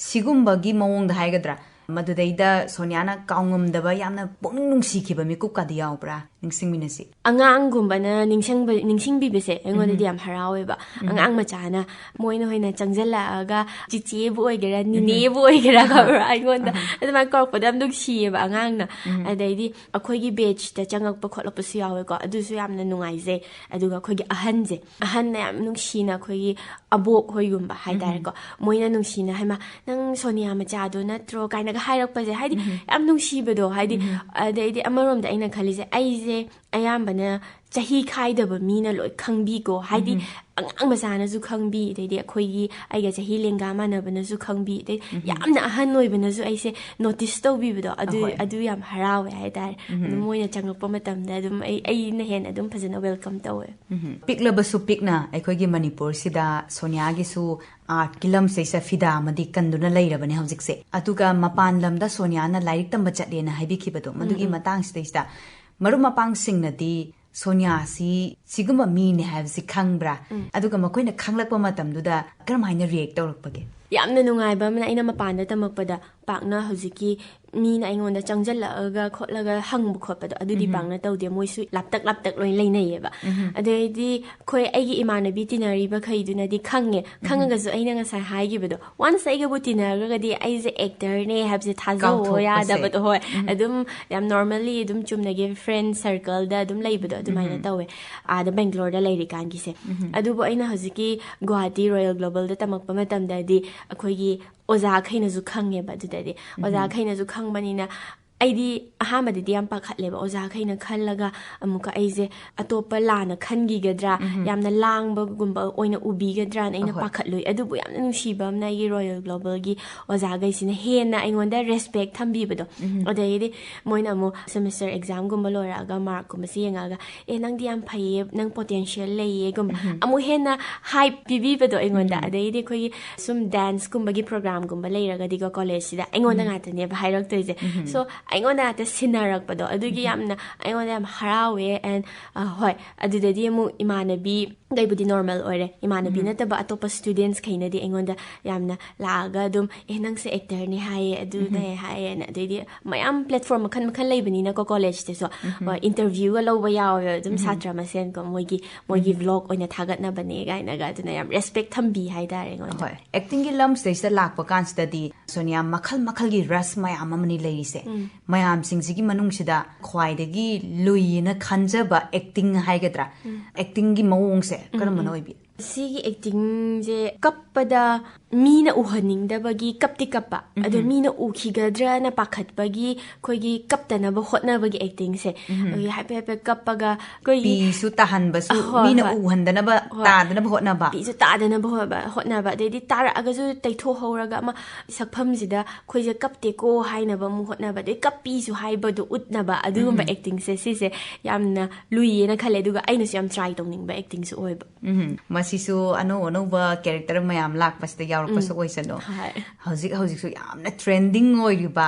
ꯁꯤꯒꯨꯝꯕꯒꯤ ꯃꯑꯣꯡꯗ ꯍꯥꯏꯒꯗ꯭ꯔꯥ ꯃꯗꯨꯗꯩꯗ ꯁꯣꯅꯤꯌꯥꯅ ꯀꯥꯎꯉꯝꯗꯕ ꯌꯥꯝꯅ ꯄꯨꯛꯅꯤꯡ ꯅꯨꯡꯁꯤꯈꯤꯕ ꯃꯤꯀꯨꯞꯀꯗꯤ ꯌꯥꯎꯕ꯭ꯔꯥ ꯅꯤꯡꯁꯤꯡꯃꯤꯟꯅꯁꯤ ꯑꯉꯥꯡꯒꯨꯝꯕꯅ ꯅꯤꯡꯁꯤꯡꯕꯤꯕꯁꯦ ꯑꯩꯉꯣꯟꯗꯗꯤ ꯌꯥꯝ ꯍꯔꯥꯎꯋꯦꯕ ꯑꯉꯥꯡ ꯃꯆꯥꯅ ꯃꯣꯏꯅ ꯍꯣꯏꯅ ꯆꯪꯁꯤꯜꯂꯛꯑꯒ ꯆꯤꯆꯦꯕꯨ ꯑꯣꯏꯒꯦꯔꯥ ꯅꯤꯅꯦꯕꯨ ꯑꯣꯏꯒꯦꯔꯥ ꯈꯕ꯭ꯔꯥ ꯑꯩꯉꯣꯟꯗ ꯑꯗꯨꯃꯥꯏꯅ ꯀꯧꯔꯛꯄꯗ ꯌꯥꯝ ꯅꯨꯡꯁꯤꯌꯦꯕ ꯑꯉꯥꯡꯅ ꯑꯗꯩꯗꯤ ꯑꯩꯈꯣꯏꯒꯤ ꯕꯦꯠꯆꯇ ꯆꯪꯉꯛꯄ ꯈꯣꯠꯂꯛꯄꯁꯨ ꯌꯥꯎꯋꯦꯀꯣ ꯑꯗꯨꯁꯨ ꯌꯥꯝꯅ ꯅꯨꯡꯉꯥꯏꯖꯩ ꯑꯗꯨꯒ ꯑꯩꯈꯣꯏꯒꯤ ꯑꯍꯟꯅ ꯌꯥꯝ ꯅꯨꯡꯁꯤꯅ ꯑꯩꯈꯣꯏꯒꯤ ꯑꯕꯣꯛ ꯍꯣꯏꯒꯨꯝꯕ ꯍꯥꯏꯇꯥꯔꯦꯀꯣ ꯃꯣꯏꯅ ꯅꯨꯡꯁꯤꯅ ꯍꯥꯏꯃ ꯅꯪ ꯁꯣꯅꯤꯌꯥ ꯃꯆꯥꯗꯣ ꯅꯠꯇ꯭रो ꯀꯥꯏꯅꯒ ꯍꯥꯏꯔꯛꯄꯁꯦ ꯍꯥꯏꯗꯤ ꯌꯥꯝ ꯅꯨꯡꯁꯤꯕꯗꯣ ꯍꯥꯏꯗꯤ ꯑꯗꯩꯗꯤ ꯑꯃꯔꯣꯝꯗ ꯑꯩꯅ ꯈꯜꯂꯤꯁꯦ ꯑꯩꯁꯦ ꯑꯌꯥꯝꯕꯅ ꯆꯍꯤ खाइदꯕ मीना लोई खंगबीको हाइदी अंगांग मचानासु खंगबी देदी अखोइगी आइगा चही लेंगा मानबनसु खंगबी दे यामना अहन ओइबनसु आइसे नोटिस तौबीबदो अदु याम हरावे हाइतारे अदु मोइना चंगपा मतमदा अदुम आइना हेन अदुम फजना वेलकम तौवे पिकलबसु पिकना अखोइगी मणिपुर सिदा सोनियागिसु आर्ट किलम सेसा फिदा मदि कंदुना लैरबने हौजिकसे अदुगा मपान लमदा सोनियाना लाइरिक तंबा चटलेना हाइबिखिबदो मदुगी मतांग सिदैसदा मरु मपांग सिंगनदी सोनिया सिगुम्बा मीने हाइबसि खंगब्रा अदुगा मखोइना खंगलकपा मतमदुदा करमाइना रिएक्ट तौरकपगे यामना नुंगाइबा मना आइना मपानदा तमकपदा पाकना हौजिकी मीना आइंगोंदा चंगजल्लागा खोटलागा हंगबु खोटपदो अदुदि पाकना तौदे मोइसु लापतक लोइ लैनैयेबा अदैदि खोइ आइगी इमानबी तिनारिबा खैदुनादि खंगगसु आइना ngasa हाइगिबदो वन्स आइगबु तिनारगदि आइजे एक्टर ने हाबजे थाजो यादबदो होय अदुम याम नॉर्मली अदुम चुमनगे फ्रेंड सर्कल दा अदुम लैबदो अदुमाइना तौवे आदा बेंगलोर दा लैरिकांगिसे अदुबो आइना हौजिकी गुवाहाटी रॉयल ग्लोबल दा तमकपा मतमदादि अखोइगी ओजा खैनजु खंगेबा अदुदादि ओजा खैनजु खंगबनिना आइदी अहामदि याम पाखटलेबा ओजा खैना खल्लगा अमुका आइजे अतोपा लाना खनगिगद्रा यामना लांगबगुंबा ओइना उबिगद्रा नैना पाखटलुइ अदुबु यामना नुसिबा अमना इ रॉयल ग्लोबल गी ओजा गैसिना हेना आइंगोंदा रेस्पेक्ट थंबीबदो अदैदि मोइना मु सेमेस्टर एग्जाम गुंबा लोरागा मार्क गुंबा सियंगागा ए नंगदि याम फैये नंग पोटेंशियल लैये गुम अमु हेना हाइप पिबीबदो आइंगोंदा अदैदि खोइ सुम डांस गुंबागी प्रोग्राम गुंबा लैरगदिगा कॉलेज सिदा आइंगोंदा ngaतने हाइरक्तोइजे सो आइंगोंदा ते सिनारकपदो अदुगी यामना आइंगोंदा याम हरावे एंड होय अदुददि मु इमानबी गैबुदि नॉर्मल ओरे इमानबी नतबा अतोपा स्टूडेंट्स खैनदि आइंगोंदा यामना लागा दुम ए नंगसे एक्टर ने हाये अदु ने हाये न अदुदि मयाम प्लेटफॉर्म मखन मखन लैबनिना को कॉलेज तेसो इंटरव्यू गा लौबा यावे दुम सात्रा मसेन को मोगी व्लॉग ओइना थागतना बने गाइनागा अदुना याम रेस्पेक्ट थंबी हाइदारे आइंगोंदा होय एक्टिंग गी लम स्टेज लाकपा कांसददि सोनिया मखल गी रस मयाम अमनि लैरिसे मयाम सिंगसिगी मनुंगसिदा ख्वाइदगी लुइना खंजबा एक्टिंग हाइगद्रा एक्टिंग गी मवोंगसे करमना ओइबि सिगी एक्टिंग जे कप्पदा मीना उहनिंगदबगी कप्ति कप्पा अदो मीना उखिगद्रा ना पाखतबगी खोइगी कप्तनब होटनबगी एक्टिंग से हाइपे हाइपे कप्पगा कोइगी पीसु ताहनबसु मीना उहंदनब तादनब होटनबा पीसु तादनब होटनबा देदि तारअगजु तैथो हौरगा मा सकफमजिदा खोइजे कप्तेको हाइनब मु होटनबा दे कप्पीसु हाइबदो उतनबा अदुगुंबा एक्टिंग से सिसे यामना लुइयेना खले दुगा आइनसु याम ट्राई तौनिंगबा एक्टिंग सु ओइबा मसिसु अनोबा कैरेक्टर मयाम लाकपसदा यावरपसु ओइसनो हौजिक यामना ट्रेंडिंग ओइरिबा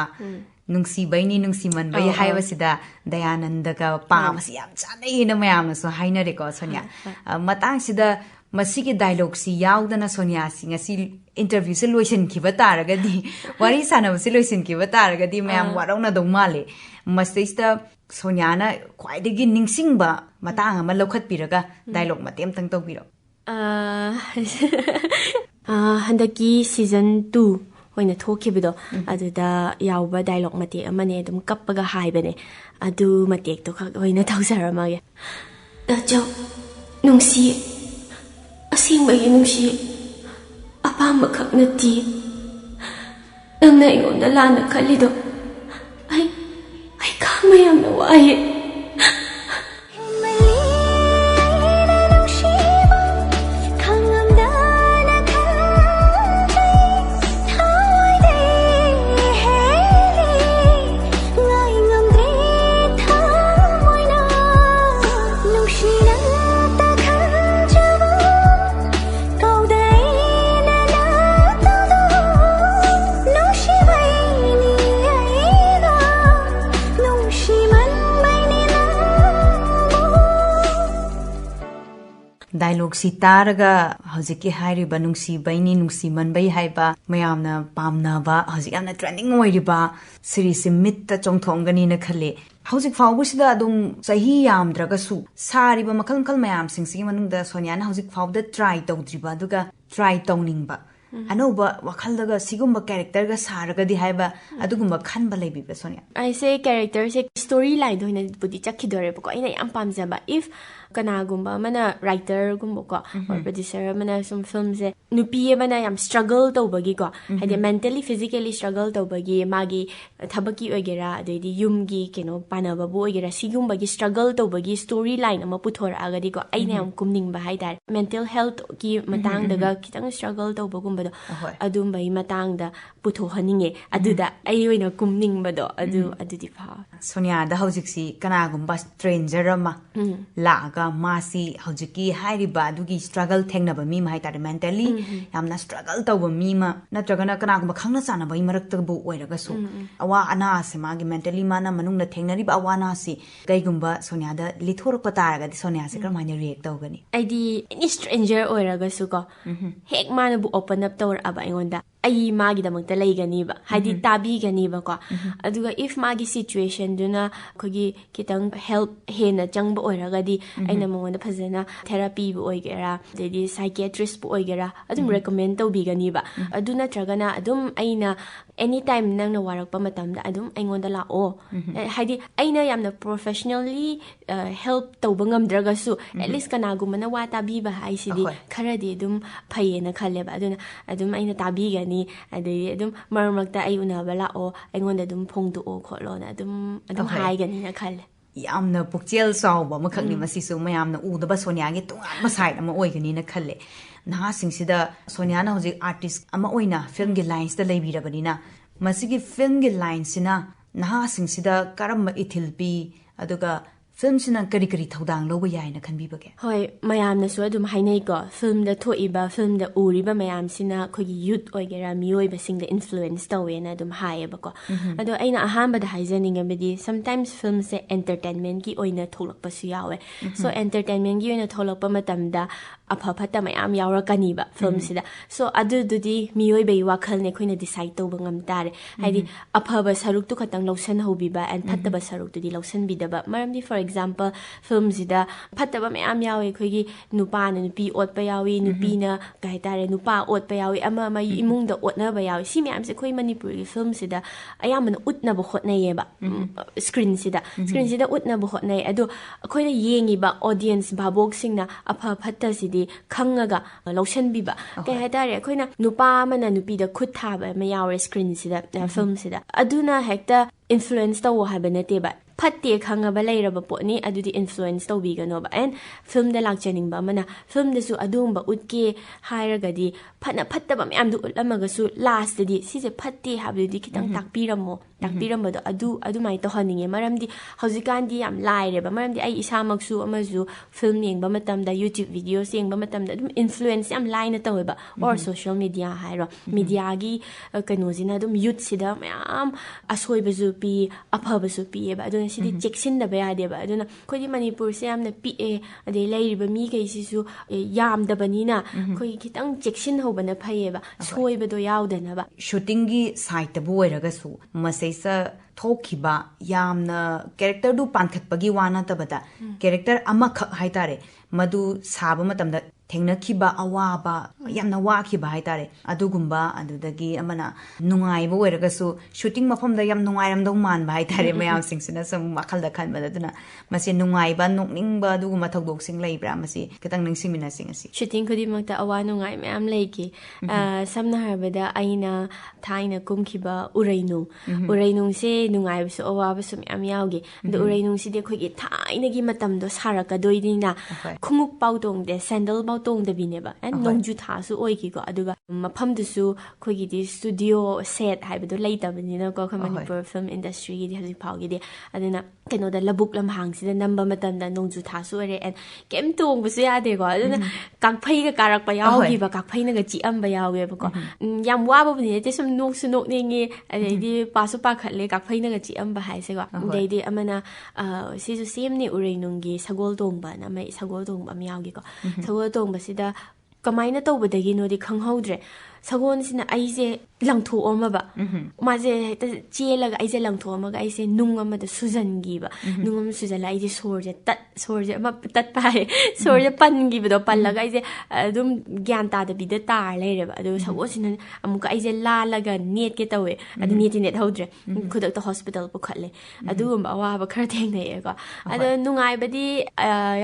नुंसीबैनी नुंसीमनबई हाइबसिदा दयानंदगा पामसि याम चानैना मयामनसु हाइनरेको सोनिया मतांगसिदा मसिगे डायलॉग सि यावदना सोनिया सिंग असि इंटरव्यू से लोइसनखिबा तारगदि वारी सानबसि लोइसनखिबा तारगदि मयाम वारौना दौ माले मस्तेस्ता सोनियाना ख्वाइदगी निंगसिंगबा मतांग अमा लौखतपिरगा डायलॉग मतेम तंग तौबिरो हंदकी सीजन 2 होइना थोखिबदो अदुदा यावबा डायलॉग मते अमने अदुम कप्पगा हाइबने अदु मतेक तो खक होइना तौसरमागे दाजौ नुंसी ꯑꯁꯦꯡꯕꯒꯤ ꯅꯨꯡꯁꯤ ꯑꯄꯥꯝꯕ ꯈꯛ ꯅꯠꯇꯦ ꯅꯪꯅ ꯑꯩꯉꯣꯟꯗ ꯂꯥꯟꯅ ꯈꯜꯂꯤꯗꯣ ꯑꯩ ꯈꯥꯡꯕ ꯌꯥꯝꯅ ꯋꯥꯏꯌꯦ Dialogue si taraga hojiki hairiba nungsi baini nungsi manbai haiba mayamna pamnaba hojik yamna trending oiriba series mitta chongthongani na khale hojik fawbusida adum sahi yamdraga su sariba makhal makhal mayam singsi manungda Sonia na hojik fawda try tawdriba duga try tawningba anoba wakhaldaga sigumba character ga saraga di haiba adugumba khanba leibiba Sonia I say character se storyline doina budi chakhidore ko aina yam pamjaba if kanagumba mana writer gumba ko or producer mana some films se nupi mana yam struggle tawbagi ko hade mentally physically struggle tawbagi magi thabaki ogera adedi yumgi keno panaba bu ogera sigumba gi struggle tawbagi storyline ama puthora agadi ko aina yam kumning ba haidar mental health ki matang daga kitang struggle tawbagumba do adum bai matang da putho haninge aduda ai oina kumning ba do adudi pha Sonia da hojik si kanagumba stranger ama laga masi hojiki hairiba adugi struggle thengnaba mi ma haitare mentally yamna struggle tawba mi ma natragana kanagumba khangna chana bai marakta bu oiraga su awa ana se magi mentally mana manungna thengnariba awana si kaigumba Sonia da lithorok pataraga di Sonia se kramanya react tawgani aidi any stranger oiraga su ko hek mana bu open up tawra aba ingonda ai magi damakta leiganiba haidi tabi ganiba ko aduga if magi situation duna khogi kitang help hena changba oiraga di aina mongonda phajana therapy bu oigera dedi psychiatrist bu oigera adum recommend tawbiganiba aduna tragana adum aina anytime nangna warakpa matamda adum aingonda la o haidi aina yamna professionally help tawba ngamdraga su at least kanagumana wa tabiba haisidi kharadi adum phayena khalleba aduna adum aina tabigani adei adum marmakta ai unaba la o aingonda adum phongdu o kholona adum haigani na khalle yamna pukchel sawba makhakni masisu mayamna udaba Sonia gi tunga side ama oigani na khalle naha singsida Sonia na hojik artist ama oina film gi lines da leibirabani na masigi film gi lines sina naha singsida karam ithilpi aduga film sina kari kari thodang loba yai na khanbibage hoi mayam na so adum hainai ko film da thoiba film da uriba mayam sina khogi youth oigera mioi basing da influence tawe na adum haeba ko ado aina ahamba da haizaning abedi sometimes film se entertainment ki oina tholakpa su yawe so entertainment gi oina tholakpa matamda apha phata mayam yawrakani ba film sida so adu dudi mioi bai wakhal ne khoina decide tawba ngam tare haidi apha ba saruk tu khatang lausan hobiba and phatta ba saruk tu di lausan bidaba maramdi for example film sida phattaba mayam yawe khogi nupa na nupi otpa yawi nupi na kai tare nupa otpa yawi ama ma imung da otna ba yawi si mayam se khoi Manipuri film sida ayamana utna ba khotnai ba screen sida utna ba khotnai ado khoina yengi ba audience babok singna apha phatta sidi khangaga lausan biba kai ha tare khoina nupa mana nupi da khut tha ba ma yawe screen sida film sida aduna hekta influence taw haba nate ba phatte khangaba leiraba poni adudi influence tawbigano ba and film da lakchaning ba mana film da su adumba utke hairagadi phana phattaba mayam du ulamaga su last di sise phatte habudi kitang takpiramo do adu mai to haninge maramdi haujikan di yam laire ba maramdi ai isamak su amazu film yengba matamda YouTube videos yengba matamda dum influence yam line tawe ba or social media hairo media gi kanozina dum youth sida mayam asoi bazu pi apha bazu pi ba adu sidi checksin da ba yade ba aduna khoi Manipur se yamna pi e ade lairiba mi kai sisu yam da banina khoi kitang checksin hobana phaye ba soi ba do yaudana ba shooting gi site bu oiraga su masaisa thokiba yamna character du pankhatpagi wana tabata character ama khak haitare madu saba matamda ꯊꯦꯡꯅꯈꯤꯕ ꯑꯋꯥꯕ ꯌꯥꯝꯅ ꯋꯥꯈꯤꯕ ꯍꯥꯏꯇꯥꯔꯦ ꯑꯗꯨꯒꯨꯝꯕ ꯑꯗꯨꯗꯒꯤ ꯑꯃꯅ ꯅꯨꯡꯉꯥꯏꯕ ꯑꯣꯏꯔꯒꯁꯨ ꯁꯨꯇꯤꯡ ꯃꯐꯝꯗ ꯌꯥꯝ ꯅꯨꯡꯉꯥꯏꯔꯝꯗꯧ ꯃꯥꯟꯕ ꯍꯥꯏꯇꯥꯔꯦ ꯃꯌꯥꯝꯁꯤꯡꯁꯤꯅ ꯁꯨꯝ ꯋꯥꯈꯜꯗ ꯈꯟꯕꯗ ꯑꯗꯨꯅ ꯃꯁꯤ ꯅꯨꯡꯉꯥꯏꯕ ꯅꯣꯛꯅꯤꯡꯕ ꯑꯗꯨꯒꯨꯝꯕ ꯊꯧꯗꯣꯛꯁꯤꯡ ꯂꯩꯕ꯭ꯔꯥ ꯃꯁꯤ ꯈꯤꯇꯪ ꯅꯤꯡꯁꯤꯡꯃꯤꯟꯅꯁꯤ ꯉꯁꯤ ꯁꯨꯇꯤꯡ ꯈꯨꯗꯤꯡꯃꯛꯇ ꯑꯋꯥ ꯅꯨꯡꯉꯥꯏ ꯃꯌꯥꯝ ꯂꯩꯈꯤ ꯁꯝꯅ ꯍꯥꯏꯔꯕꯗ ꯑꯩꯅ ꯊꯥꯏꯅ ꯀꯨꯝꯈꯤꯕ ꯎꯔꯩꯅꯨꯡꯁꯦ ꯅꯨꯡꯉꯥꯏꯕꯁꯨ ꯑꯋꯥꯕꯁꯨ ꯃꯌꯥꯝ ꯌꯥꯎꯈꯤ ꯑꯗꯣ ꯎꯔꯩꯅꯨꯡꯁꯤꯗꯤ ꯑꯩꯈꯣꯏꯒꯤ ꯊꯥꯏꯅꯒꯤ ꯃꯇꯝꯗꯣ ꯁꯥꯔꯛꯀꯗꯣꯏꯅꯤꯅ ꯈꯣꯡꯎꯞ ꯄꯥꯎ ꯇꯣꯡꯗꯦ ꯁꯦꯟꯗꯜ ꯄꯥꯎ ꯇꯣꯡꯗꯕꯤꯅꯦꯕ ꯅꯣꯡꯖꯨ ꯊꯥꯁꯨ ꯑꯣꯏꯈꯤꯀꯣ ꯑꯗꯨꯒ ꯃꯐꯝꯗꯨꯁꯨ ꯑꯩꯈꯣꯏꯒꯤꯗꯤ ꯁ꯭ꯇꯨꯗꯤꯑꯣ ꯁꯦꯠ ꯍꯥꯏꯕꯗꯣ ꯂꯩꯇꯕꯅꯤꯅꯀꯣ ꯑꯩꯈꯣꯏ ꯃꯅꯤꯄꯨꯔ ꯐꯤꯜꯝ ꯏꯟꯗꯁꯇ꯭ꯔꯤꯒꯤꯗꯤ ꯍꯧꯖꯤꯛ ꯐꯥꯎꯒꯤꯗꯤ ꯑꯗꯨꯅ ꯀꯩꯅꯣꯗ ꯂꯧꯕꯨꯛ ꯂꯝꯍꯥꯡꯁꯤꯗ ꯅꯝꯕ ꯃꯇꯝꯗ ꯅꯣꯡꯖꯨ ꯊꯥꯁꯨ ꯑꯣꯏꯔꯦ ꯑꯦꯟ ꯀꯩꯝ ꯇꯣꯡꯕꯁꯨ ꯌꯥꯗꯦꯀꯣ ꯑꯗꯨꯅ ꯀꯥꯡꯐꯩꯒ ꯀꯥꯔꯛꯄ ꯌꯥꯎꯈꯤꯕ ꯀꯥꯡꯐꯩꯅꯒ ꯆꯤꯛꯑꯝꯕ ꯌꯥꯎꯋꯦꯕꯀꯣ ꯌꯥꯝ ꯋꯥꯕꯕꯨꯗꯤ ꯅꯠꯇꯦ ꯁꯨꯝ ꯅꯣꯛꯁꯨ ꯅꯣꯛꯅꯤꯡꯉꯤ ꯑꯗꯩꯗꯤ ꯄꯥꯁꯨ ꯄꯥꯈꯠꯂꯦ ꯀꯥꯡꯐꯩꯅꯒ ꯆꯤꯛꯑꯝꯕ ꯍꯥꯏꯁꯦꯀꯣ ꯑꯗꯩꯗꯤ ꯑꯃꯅ ꯁꯤꯁꯨ ꯁꯦꯝꯅꯦ ꯎꯔꯩꯅꯨꯡꯒꯤ ꯁꯒꯣꯜ ꯇꯣꯡꯕꯅ ꯑꯃ ꯁꯒꯣꯜ ꯇꯣꯡꯕ ꯑꯃ ꯌꯥꯎꯈꯤꯀꯣ ꯁꯒꯣꯜ ꯇꯣꯡꯕꯁꯤꯗ ꯀꯃꯥꯏꯅ ꯇꯧꯕꯗꯒꯤꯅꯣꯗꯤ ꯈꯪꯍꯧꯗ꯭ꯔꯦ ꯁꯒꯣꯜꯁꯤꯅ ꯑꯩꯁꯦ ꯂꯪꯊꯣꯛꯑꯝꯃꯕ ꯃꯥꯁꯦ ꯍꯦꯛꯇ ꯆꯦꯜꯂꯒ ꯑꯩꯁꯦ ꯂꯪꯊꯣꯛꯑꯝꯃꯒ ꯑꯩꯁꯦ ꯅꯨꯡ ꯑꯃꯗ ꯁꯨꯖꯟꯈꯤꯕ ꯅꯨꯡ ꯑꯃ ꯁꯨꯖꯜꯂ ꯑꯩꯁꯦ ꯁꯣꯔꯁꯦ ꯑꯃ ꯇꯠꯄ ꯍꯥꯏ ꯁꯣꯔꯁꯦ ꯄꯟꯈꯤꯕꯗꯣ ꯄꯜꯂꯒ ꯑꯩꯁꯦ ꯑꯗꯨꯝ ꯒ꯭ꯌꯥꯟ ꯇꯥꯗꯕꯤꯗ ꯇꯥꯔ ꯂꯩꯔꯦꯕ ꯑꯗꯨꯒ ꯁꯒꯣꯜꯁꯤꯅ ꯑꯃꯨꯛꯀ ꯑꯩꯁꯦ ꯂꯥꯜꯂꯒ ꯅꯦꯠꯀꯦ ꯇꯧꯋꯦ ꯑꯗꯨ ꯅꯦꯠꯍꯧꯗ꯭ꯔꯦ ꯈꯨꯗꯛꯇ ꯍꯣꯁꯄꯤꯇꯥꯜ ꯄꯨꯈꯠꯂꯦ ꯑꯗꯨꯒꯨꯝꯕ ꯑꯋꯥꯕ ꯈꯔ ꯊꯦꯡꯅꯩꯑꯦꯀꯣ ꯑꯗꯣ ꯅꯨꯡꯉꯥꯏꯕꯗꯤ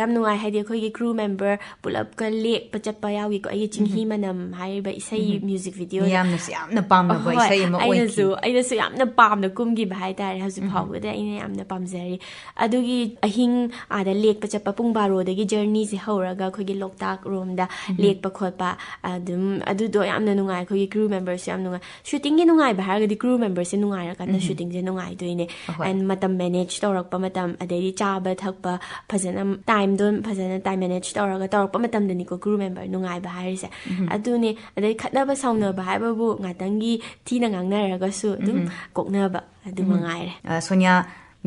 ꯌꯥꯝ ꯅꯨꯡꯉꯥꯏ ꯍꯥꯏꯗꯤ ꯑꯩꯈꯣꯏꯒꯤ ꯀ꯭ꯔꯨ ꯃꯦꯝꯕꯔ ꯄꯨꯂꯞꯀ ꯂꯦꯛꯄ ꯆꯠꯄ ꯌꯥꯎꯏꯀꯣ ꯑꯩꯒꯤ ꯆꯤꯡꯍꯤ ꯃꯅꯝ ꯍꯥꯏꯔꯤꯕ ꯏꯁꯩ ꯃ꯭ꯌꯨꯖꯤꯛ ꯚꯤꯗꯤꯑꯣ ꯌꯥꯝꯅ ꯄꯥꯝꯅꯕ ꯏꯁꯩ ꯑꯃ ꯑꯣꯏꯈꯤ ꯑꯩꯅꯁꯨ ꯌꯥꯝꯅ ꯄꯥꯝꯅ ꯀꯨꯝꯈꯤꯕ ꯍꯥꯏꯇꯥꯔꯦ ꯍꯧꯖꯤꯛ ꯐꯥꯎꯕꯗ ꯑꯩꯅ ꯌꯥꯝꯅ ꯄꯥꯝꯖꯔꯤ ꯑꯗꯨꯒꯤ ꯑꯍꯤꯡ ꯑꯥꯗ ꯂꯦꯛꯄ ꯆꯠꯄ ꯄꯨꯡ 12ꯗꯒꯤ ꯖꯔꯅꯤꯁꯦ ꯍꯧꯔꯒ ꯑꯩꯈꯣꯏꯒꯤ ꯂꯣꯛꯇꯥꯛ ꯔꯣꯝꯗ ꯂꯦꯛꯄ ꯈꯣꯠꯄ ꯑꯗꯨꯝ ꯑꯗꯨꯗꯣ ꯌꯥꯝꯅ ꯅꯨꯡꯉꯥꯏ ꯑꯩꯈꯣꯏꯒꯤ ꯀ꯭ꯔꯨ ꯃꯦꯝꯕꯔꯁꯨ ꯌꯥꯝ ꯅꯨꯡꯉꯥꯏ ꯁꯨꯇꯤꯡꯒꯤ ꯅꯨꯡꯉꯥꯏꯕ ꯍꯥꯏꯔꯒꯗꯤ ꯀ꯭ꯔꯨ ꯃꯦꯝꯕꯔꯁꯦ ꯅꯨꯡꯉꯥꯏꯔꯀꯥꯟꯗ ꯁꯨꯇꯤꯡꯁꯦ ꯅꯨꯡꯉꯥꯏꯗꯣꯏꯅꯦ ꯑꯦꯟ ꯃꯇꯝ ꯃꯦꯅꯦꯖ ꯇꯧꯔꯛꯄ ꯃꯇꯝ ꯑꯗꯩꯗꯤ ꯆꯥꯕ ꯊꯛꯄ ꯐꯖꯅ ꯇꯥꯏꯝ ꯃꯦꯅꯦꯖ ꯇꯧꯔꯛꯄ ꯃꯇꯝꯗꯅꯤꯀꯣ ꯀ꯭ꯔꯨ ꯃꯦꯝꯕꯔ ꯅꯨꯡꯉꯥꯏꯕ ꯍꯥꯏꯔꯤꯁꯦ ꯑꯗꯨꯅꯦ ꯑꯗꯩ ꯈꯠꯅꯕ ꯁꯥꯎꯅꯕ ꯍꯥꯏꯕꯕꯨ ꯉꯥꯛꯇꯪꯒꯤ ꯊꯤꯅ ꯉꯥꯡꯅꯔꯒꯁꯨ ꯑꯗꯨꯝ ꯀꯣꯛꯅꯕ ꯑꯗꯨ ꯃꯉꯥꯏꯔꯦ ꯁꯣꯅꯤꯌꯥ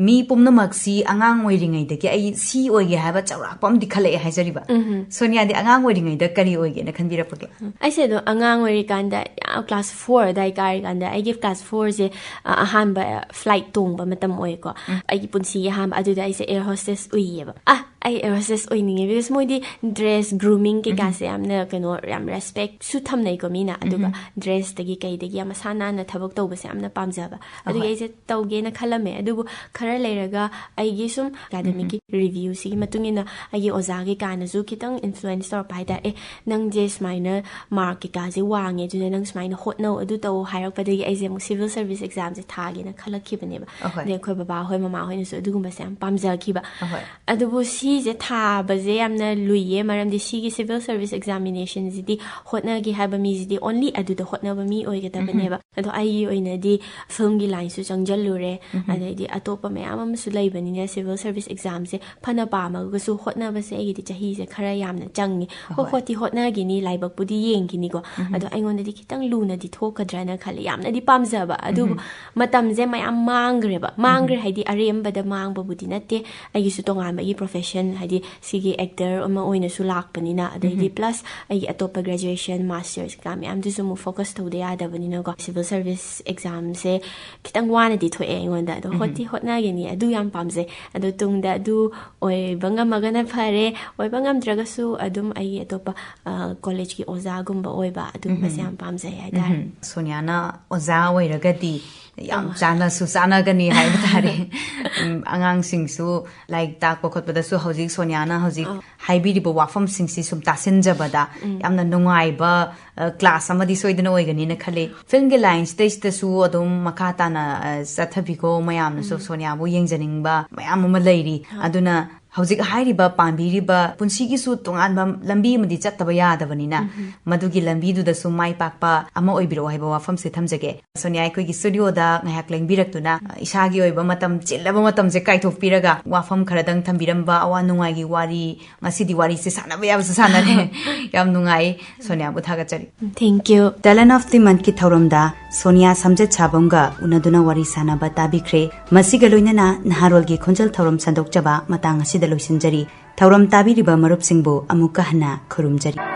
ꯃꯤ ꯄꯨꯝꯅꯃꯛꯁꯤ ꯑꯉꯥꯡ ꯑꯣꯏꯔꯤꯉꯩꯗꯒꯤ ꯑꯩ ꯁꯤ ꯑꯣꯏꯒꯦ ꯍꯥꯏꯕ ꯆꯥꯎꯔꯥꯛꯄ ꯑꯃꯗꯤ ꯈꯜꯂꯛꯑꯦ ꯍꯥꯏꯖꯔꯤꯕ ꯁꯣꯅꯤꯌꯥꯗꯤ ꯑꯉꯥꯡ ꯑꯣꯏꯔꯤꯉꯩꯗ ꯀꯔꯤ ꯑꯣꯏꯒꯦꯅ ꯈꯟꯕꯤꯔꯛꯄꯒꯦ ꯑꯩꯁꯦ ꯑꯗꯨꯝ ꯑꯉꯥꯡ ꯑꯣꯏꯔꯤꯀꯥꯟꯗ ꯌꯥꯝ ꯀ꯭ꯂꯥꯁ 4 ꯑꯗꯥꯏ ꯀꯥꯔꯤꯀꯥꯟꯗ ꯑꯩꯒꯤ ꯀ꯭ꯂꯥꯁ 4ꯁꯦ ꯑꯍꯥꯟꯕ ꯐ꯭ꯂꯥꯏꯠ ꯇꯣꯡꯕ ꯃꯇꯝ ꯑꯣꯏꯀꯣ ꯑꯩꯒꯤ ꯄꯨꯟꯁꯤꯒꯤ ꯑꯍꯥꯟꯕ ꯑꯗꯨꯗ ꯑꯩꯁꯦ ꯑꯦꯌꯔ ꯍꯣꯁꯇꯦꯁ ꯎꯏꯌꯦꯕ ꯑꯩ ꯑꯦꯌꯔ ꯍꯣꯁꯇꯦꯁ ꯑꯣꯏꯅꯤꯡꯉꯦ ꯕꯤꯀꯣꯁ ꯃꯣꯏꯗꯤ ꯗ꯭ꯔꯦꯁ ꯒ꯭ꯔꯨꯃꯤꯡ ꯀꯩꯀꯥꯁꯦ ꯌꯥꯝꯅ ꯌꯥꯝ ꯔꯦꯁꯄꯦꯛꯁꯨ ꯊꯝꯅꯩꯀꯣ ꯃꯤꯅ ꯑꯗꯨꯒ ꯗ꯭ꯔꯦꯁꯇꯒꯤ ꯀꯩꯗꯒꯤ ꯌꯥꯝ ꯃꯁꯥ ꯅꯥꯟꯅ ꯊꯕꯛ ꯇꯧꯕꯁꯦ ꯌꯥꯝꯅ ꯄꯥꯝꯖꯕ ꯑꯗꯨꯒꯤ ꯑꯩꯁꯦ ꯇꯧꯒꯦꯅ ꯈꯜꯂꯝꯃꯦ ꯑꯗꯨꯕꯨ ꯈꯔ ꯂꯩꯔꯒ ꯑꯩꯒꯤ ꯁꯨꯝ ꯑꯦꯀꯥꯗꯃꯤꯛꯀꯤ ꯔꯤꯚ꯭ꯌꯨꯁꯤꯒꯤ ꯃꯇꯨꯡ ꯏꯟꯅ ꯑꯩꯒꯤ ꯑꯣꯖꯥ ꯀꯩꯀꯥꯅꯁꯨ ꯈꯤꯇꯪ ꯏꯟꯐ꯭ꯂꯨꯌꯦꯟꯁ ꯇꯧꯔꯛꯄ ꯍꯥꯏꯇꯥꯔꯦ ꯅꯪꯁꯦ ꯁꯨꯃꯥꯏꯅ ꯃꯥꯔꯛ ꯀꯩꯀꯥꯁꯦ ꯋꯥꯡꯉꯦ ꯑꯗꯨꯅ ꯅꯪ ꯁꯨꯃꯥꯏꯅ ꯍꯣꯠꯅꯧ ꯑꯗꯨ ꯇꯧ ꯍꯥꯏꯔꯛꯄꯗꯒꯤ ꯑꯩꯁꯦ ꯑꯃꯨꯛ ꯁꯤꯚꯤꯜ ꯁꯔꯚꯤꯁ ꯑꯦꯛꯖꯥꯝꯁꯦ ꯊꯥꯒꯦꯅ ꯈꯜꯂꯛꯈꯤꯕꯅꯦꯕ ꯑꯗꯩ ꯑꯩꯈꯣꯏ ꯕꯕꯥ ꯍꯣꯏ ꯃꯃꯥ ꯍꯣꯏꯅꯁꯨ ꯑꯗꯨꯒꯨꯝꯕꯁꯦ ꯌꯥꯝ ꯄꯥꯝꯖꯈꯤꯕ ꯑꯗꯨꯕꯨ ꯁꯤꯁꯦ ꯊꯥꯕꯁꯦ ꯌꯥꯝꯅ ꯂꯨꯏꯌꯦ ꯃꯔꯝꯗꯤ ꯁꯤꯒꯤ ꯁꯤꯚꯤꯜ ꯁꯔꯚꯤꯁ ꯑꯦꯛꯖꯥꯃꯤꯅꯦꯁꯟꯁꯤꯗꯤ ꯍꯣꯠꯅꯒꯦ ꯍꯥꯏꯕ ꯃꯤꯁꯤꯗꯤ ꯑꯣꯟꯂꯤ ꯑꯗꯨꯗ ꯍꯣꯠꯅꯕ ꯃꯤ ꯑꯣꯏꯒꯗꯕꯅꯦꯕ ꯑꯗꯣ ꯑꯩꯒꯤ ꯑꯣꯏꯅꯗꯤ ꯐꯤꯜꯝꯒꯤ ꯂꯥꯏꯟꯁꯨ ꯆꯪꯁꯤꯜꯂꯨꯔꯦ ꯑꯗꯩꯗꯤ ꯑꯇꯣꯞꯄ ꯃꯌꯥꯝ ꯑꯃꯁꯨ ꯂꯩꯕꯅꯤꯅ ꯁꯤꯚꯤꯜ ꯁꯔꯚꯤꯁ ꯑꯦꯛꯖꯥꯝꯁꯦ ꯐꯅ ꯄꯥꯝꯃꯒꯁꯨ ꯍꯣꯠꯅꯕꯁꯦ ꯑꯩꯒꯤꯗꯤ ꯆꯍꯤꯁꯦ ꯈꯔ ꯌꯥꯝꯅ ꯆꯪꯉꯤ ꯍꯣꯠꯇꯤ ꯍꯣꯠꯅꯈꯤꯅꯤ ꯂꯥꯏꯕꯛꯄꯨꯗꯤ ꯌꯦꯡꯈꯤꯅꯤꯀꯣ ꯑꯗꯣ ꯑꯩꯉꯣꯟꯗꯗꯤ ꯈꯤꯇꯪ ꯂꯨꯅꯗꯤ ꯊꯣꯛꯀꯗ꯭ꯔꯅ ꯈꯜꯂꯤ ꯌꯥꯝꯅꯗꯤ ꯄꯥꯝꯖꯕ ꯑꯗꯨꯕꯨ ꯃꯇꯝꯁꯦ ꯃꯌꯥꯝ ꯃꯥꯡꯈ꯭ꯔꯦ ꯍꯥꯏꯗꯤ ꯑꯔꯦꯝꯕꯗ ꯃꯥꯡꯕꯕꯨꯗꯤ ꯅꯠꯇꯦ ꯑꯩꯒꯤꯁꯨ ꯇꯣꯉꯥꯟꯕꯒꯤ ꯄ꯭ꯔꯣꯐꯦꯁꯟ ꯍꯥꯏꯗꯤ ꯁꯤꯒꯤ ꯑꯦꯛꯇꯔ ꯑꯃ ꯑꯣꯏꯅꯁꯨ ꯂꯥꯛꯄꯅꯤꯅ ꯑꯗꯩꯗꯤ ꯄ꯭ꯂꯁ ꯑꯩꯒꯤ ꯑꯇꯣꯞꯄ ꯒ꯭ꯔꯦꯖꯨꯑꯦꯁꯟ ꯃꯥꯁꯇꯔꯁ ꯀꯩꯀꯥ ꯃꯌꯥꯝꯗꯨꯁꯨ ꯑꯃꯨꯛ ꯐꯣꯀꯁ ꯇꯧꯗ ꯌꯥꯗꯕꯅꯤꯅꯀꯣ ꯁꯤꯚꯤꯜ ꯁꯔꯚꯤꯁ ꯑꯦꯛꯖꯥꯝꯁꯦ ꯈꯤꯇꯪ ꯋꯥꯅꯗꯤ ꯊꯣꯛꯑꯦ ꯑꯩꯉꯣꯟꯗ ꯑꯗꯣ ꯍꯣꯠꯇꯤ ꯍꯣꯠꯅꯒꯅꯤ ꯑꯗꯨ ꯌꯥꯝ ꯄꯥꯝꯖꯩ ꯑꯗꯣ ꯇꯨꯡꯗ ꯑꯗꯨ ꯑꯣꯏꯕ ꯉꯝꯃꯒꯅ ꯐꯔꯦ ꯑꯣꯏꯕ ꯉꯝꯗ꯭ꯔꯒꯁꯨ ꯑꯗꯨꯝ ꯑꯩꯒꯤ ꯑꯇꯣꯞꯄ ꯀꯣꯂꯦꯖꯀꯤ ꯑꯣꯖꯥꯒꯨꯝꯕ ꯑꯣꯏꯕ ꯑꯗꯨꯒꯨꯝꯕꯁꯦ ꯌꯥꯝ ꯄꯥꯝꯖꯩ ꯍꯥꯏꯇꯥꯔꯦ ꯁꯣꯅꯤꯌꯥꯅ ꯑꯣꯖꯥ ꯑꯣꯏꯔꯒꯗꯤ ꯌꯥꯝ ꯆꯥꯟꯅꯒꯅꯤ ꯍꯥꯏꯕ ꯇꯥꯔꯦ ꯑꯉꯥꯡꯁꯤꯡꯁꯨ ꯂꯥꯏꯔꯤꯛ ꯇꯥꯛꯄ ꯈꯣꯠꯄꯗꯁꯨ ꯍꯧꯖꯤꯛ ꯁꯣꯅꯤꯌꯥꯅ ꯍꯧꯖꯤꯛ ꯍꯥꯏꯕꯤꯔꯤꯕ ꯋꯥꯐꯝꯁꯤꯡꯁꯤ ꯁꯨꯝ ꯇꯥꯁꯤꯟꯖꯕꯗ ꯌꯥꯝꯅ ꯅꯨꯡꯉꯥꯏꯕ ꯀ꯭ꯂꯥꯁ ꯑꯃꯗꯤ ꯁꯣꯏꯗꯅ ꯑꯣꯏꯒꯅꯤꯅ ꯈꯜꯂꯤ ꯐꯤꯜꯝꯒꯤ ꯂꯥꯏꯟꯁꯤꯗꯩꯁꯤꯗꯁꯨ ꯑꯗꯨꯝ ꯃꯈꯥ ꯇꯥꯅ ꯆꯠꯊꯕꯤꯀꯣ ꯃꯌꯥꯝꯅꯁꯨ ꯁꯣꯅꯤꯌꯥꯕꯨ ꯌꯦꯡꯖꯅꯤꯡꯕ ꯃꯌꯥꯝ ꯑꯃ ꯂꯩꯔꯤ ꯑꯗꯨꯅ ꯍꯧꯖꯤꯛ ꯍꯥꯏꯔꯤꯕ ꯄꯥꯝꯕꯤꯔꯤꯕ ꯄꯨꯟꯁꯤꯒꯤꯁꯨ ꯇꯣꯉꯥꯟꯕ ꯂꯝꯕꯤ ꯑꯃꯗꯤ ꯆꯠꯇꯕ ꯌꯥꯗꯕꯅꯤ나 ꯃꯗꯨꯒꯤ ꯂꯝꯕꯤꯗꯨꯗꯁꯨ ꯃꯥꯏ ꯄꯥꯛꯄ ꯑꯃ ꯑꯣꯏꯕꯤꯔꯛꯑꯣ ꯍꯥꯏꯕ ꯋꯥꯐꯝꯁꯦ ꯊꯝꯖꯒꯦ ꯁꯣꯅꯤꯌꯥ ꯑꯩꯈꯣꯏꯒꯤ ꯁ꯭ꯇꯨꯗꯤꯑꯣꯗ ꯉꯥꯏꯍꯥꯛ ꯂꯦꯡꯕꯤꯔꯛꯇꯨꯅ ꯏꯁꯥꯒꯤ ꯑꯣꯏꯕ ꯃꯇꯝ ꯆꯤꯜꯂꯕ ꯃꯇꯝꯁꯦ ꯀꯥꯏꯊꯣꯛꯄꯤꯔꯒ ꯋꯥꯐꯝ ꯈꯔꯗꯪ ꯊꯝꯕꯤꯔꯝꯕ ꯑꯋꯥ ꯅꯨꯡꯉꯥꯏꯒꯤ ꯋꯥꯔꯤ ꯉꯁꯤꯗꯤ ꯋꯥꯔꯤꯁꯦ ꯁꯥꯟꯅꯕ ꯌꯥꯕꯁꯨ ꯁꯥꯟꯅꯔꯦ ꯌꯥꯝ ꯅꯨꯡꯉꯥꯏ ꯁꯣꯅꯤꯌꯥꯕꯨ ꯊꯥꯒꯠꯆꯔꯤ thank you talent of the month ꯀꯤ ꯊꯧꯔꯝꯗ ꯁꯣꯅꯤꯌꯥ ꯁꯝꯖꯦꯠꯁꯥꯕꯝꯒ ꯎꯅꯗꯨꯅ ꯋꯥꯔꯤ ꯁꯥꯟꯅꯕ ꯇꯥꯕꯤꯈ꯭ꯔꯦ ꯃꯁꯤꯒ ꯂꯣꯏꯅꯅ ꯅꯍꯥꯔꯣꯜꯒꯤ ꯈꯣꯟꯖꯦꯜ ꯊꯧꯔꯝ ꯁꯟꯗꯣꯛꯆꯕ ꯃꯇꯥꯡ ꯑꯁꯤꯗ ꯂꯣꯏꯁꯤꯟꯖꯔꯤ ꯊꯧꯔꯝ ꯇꯥꯕꯤꯔꯤꯕ ꯃꯔꯨꯞꯁꯤꯡꯕꯨ ꯑꯃꯨꯛꯀ ꯍꯟꯅ ꯈꯨꯔꯨꯝꯖꯔꯤ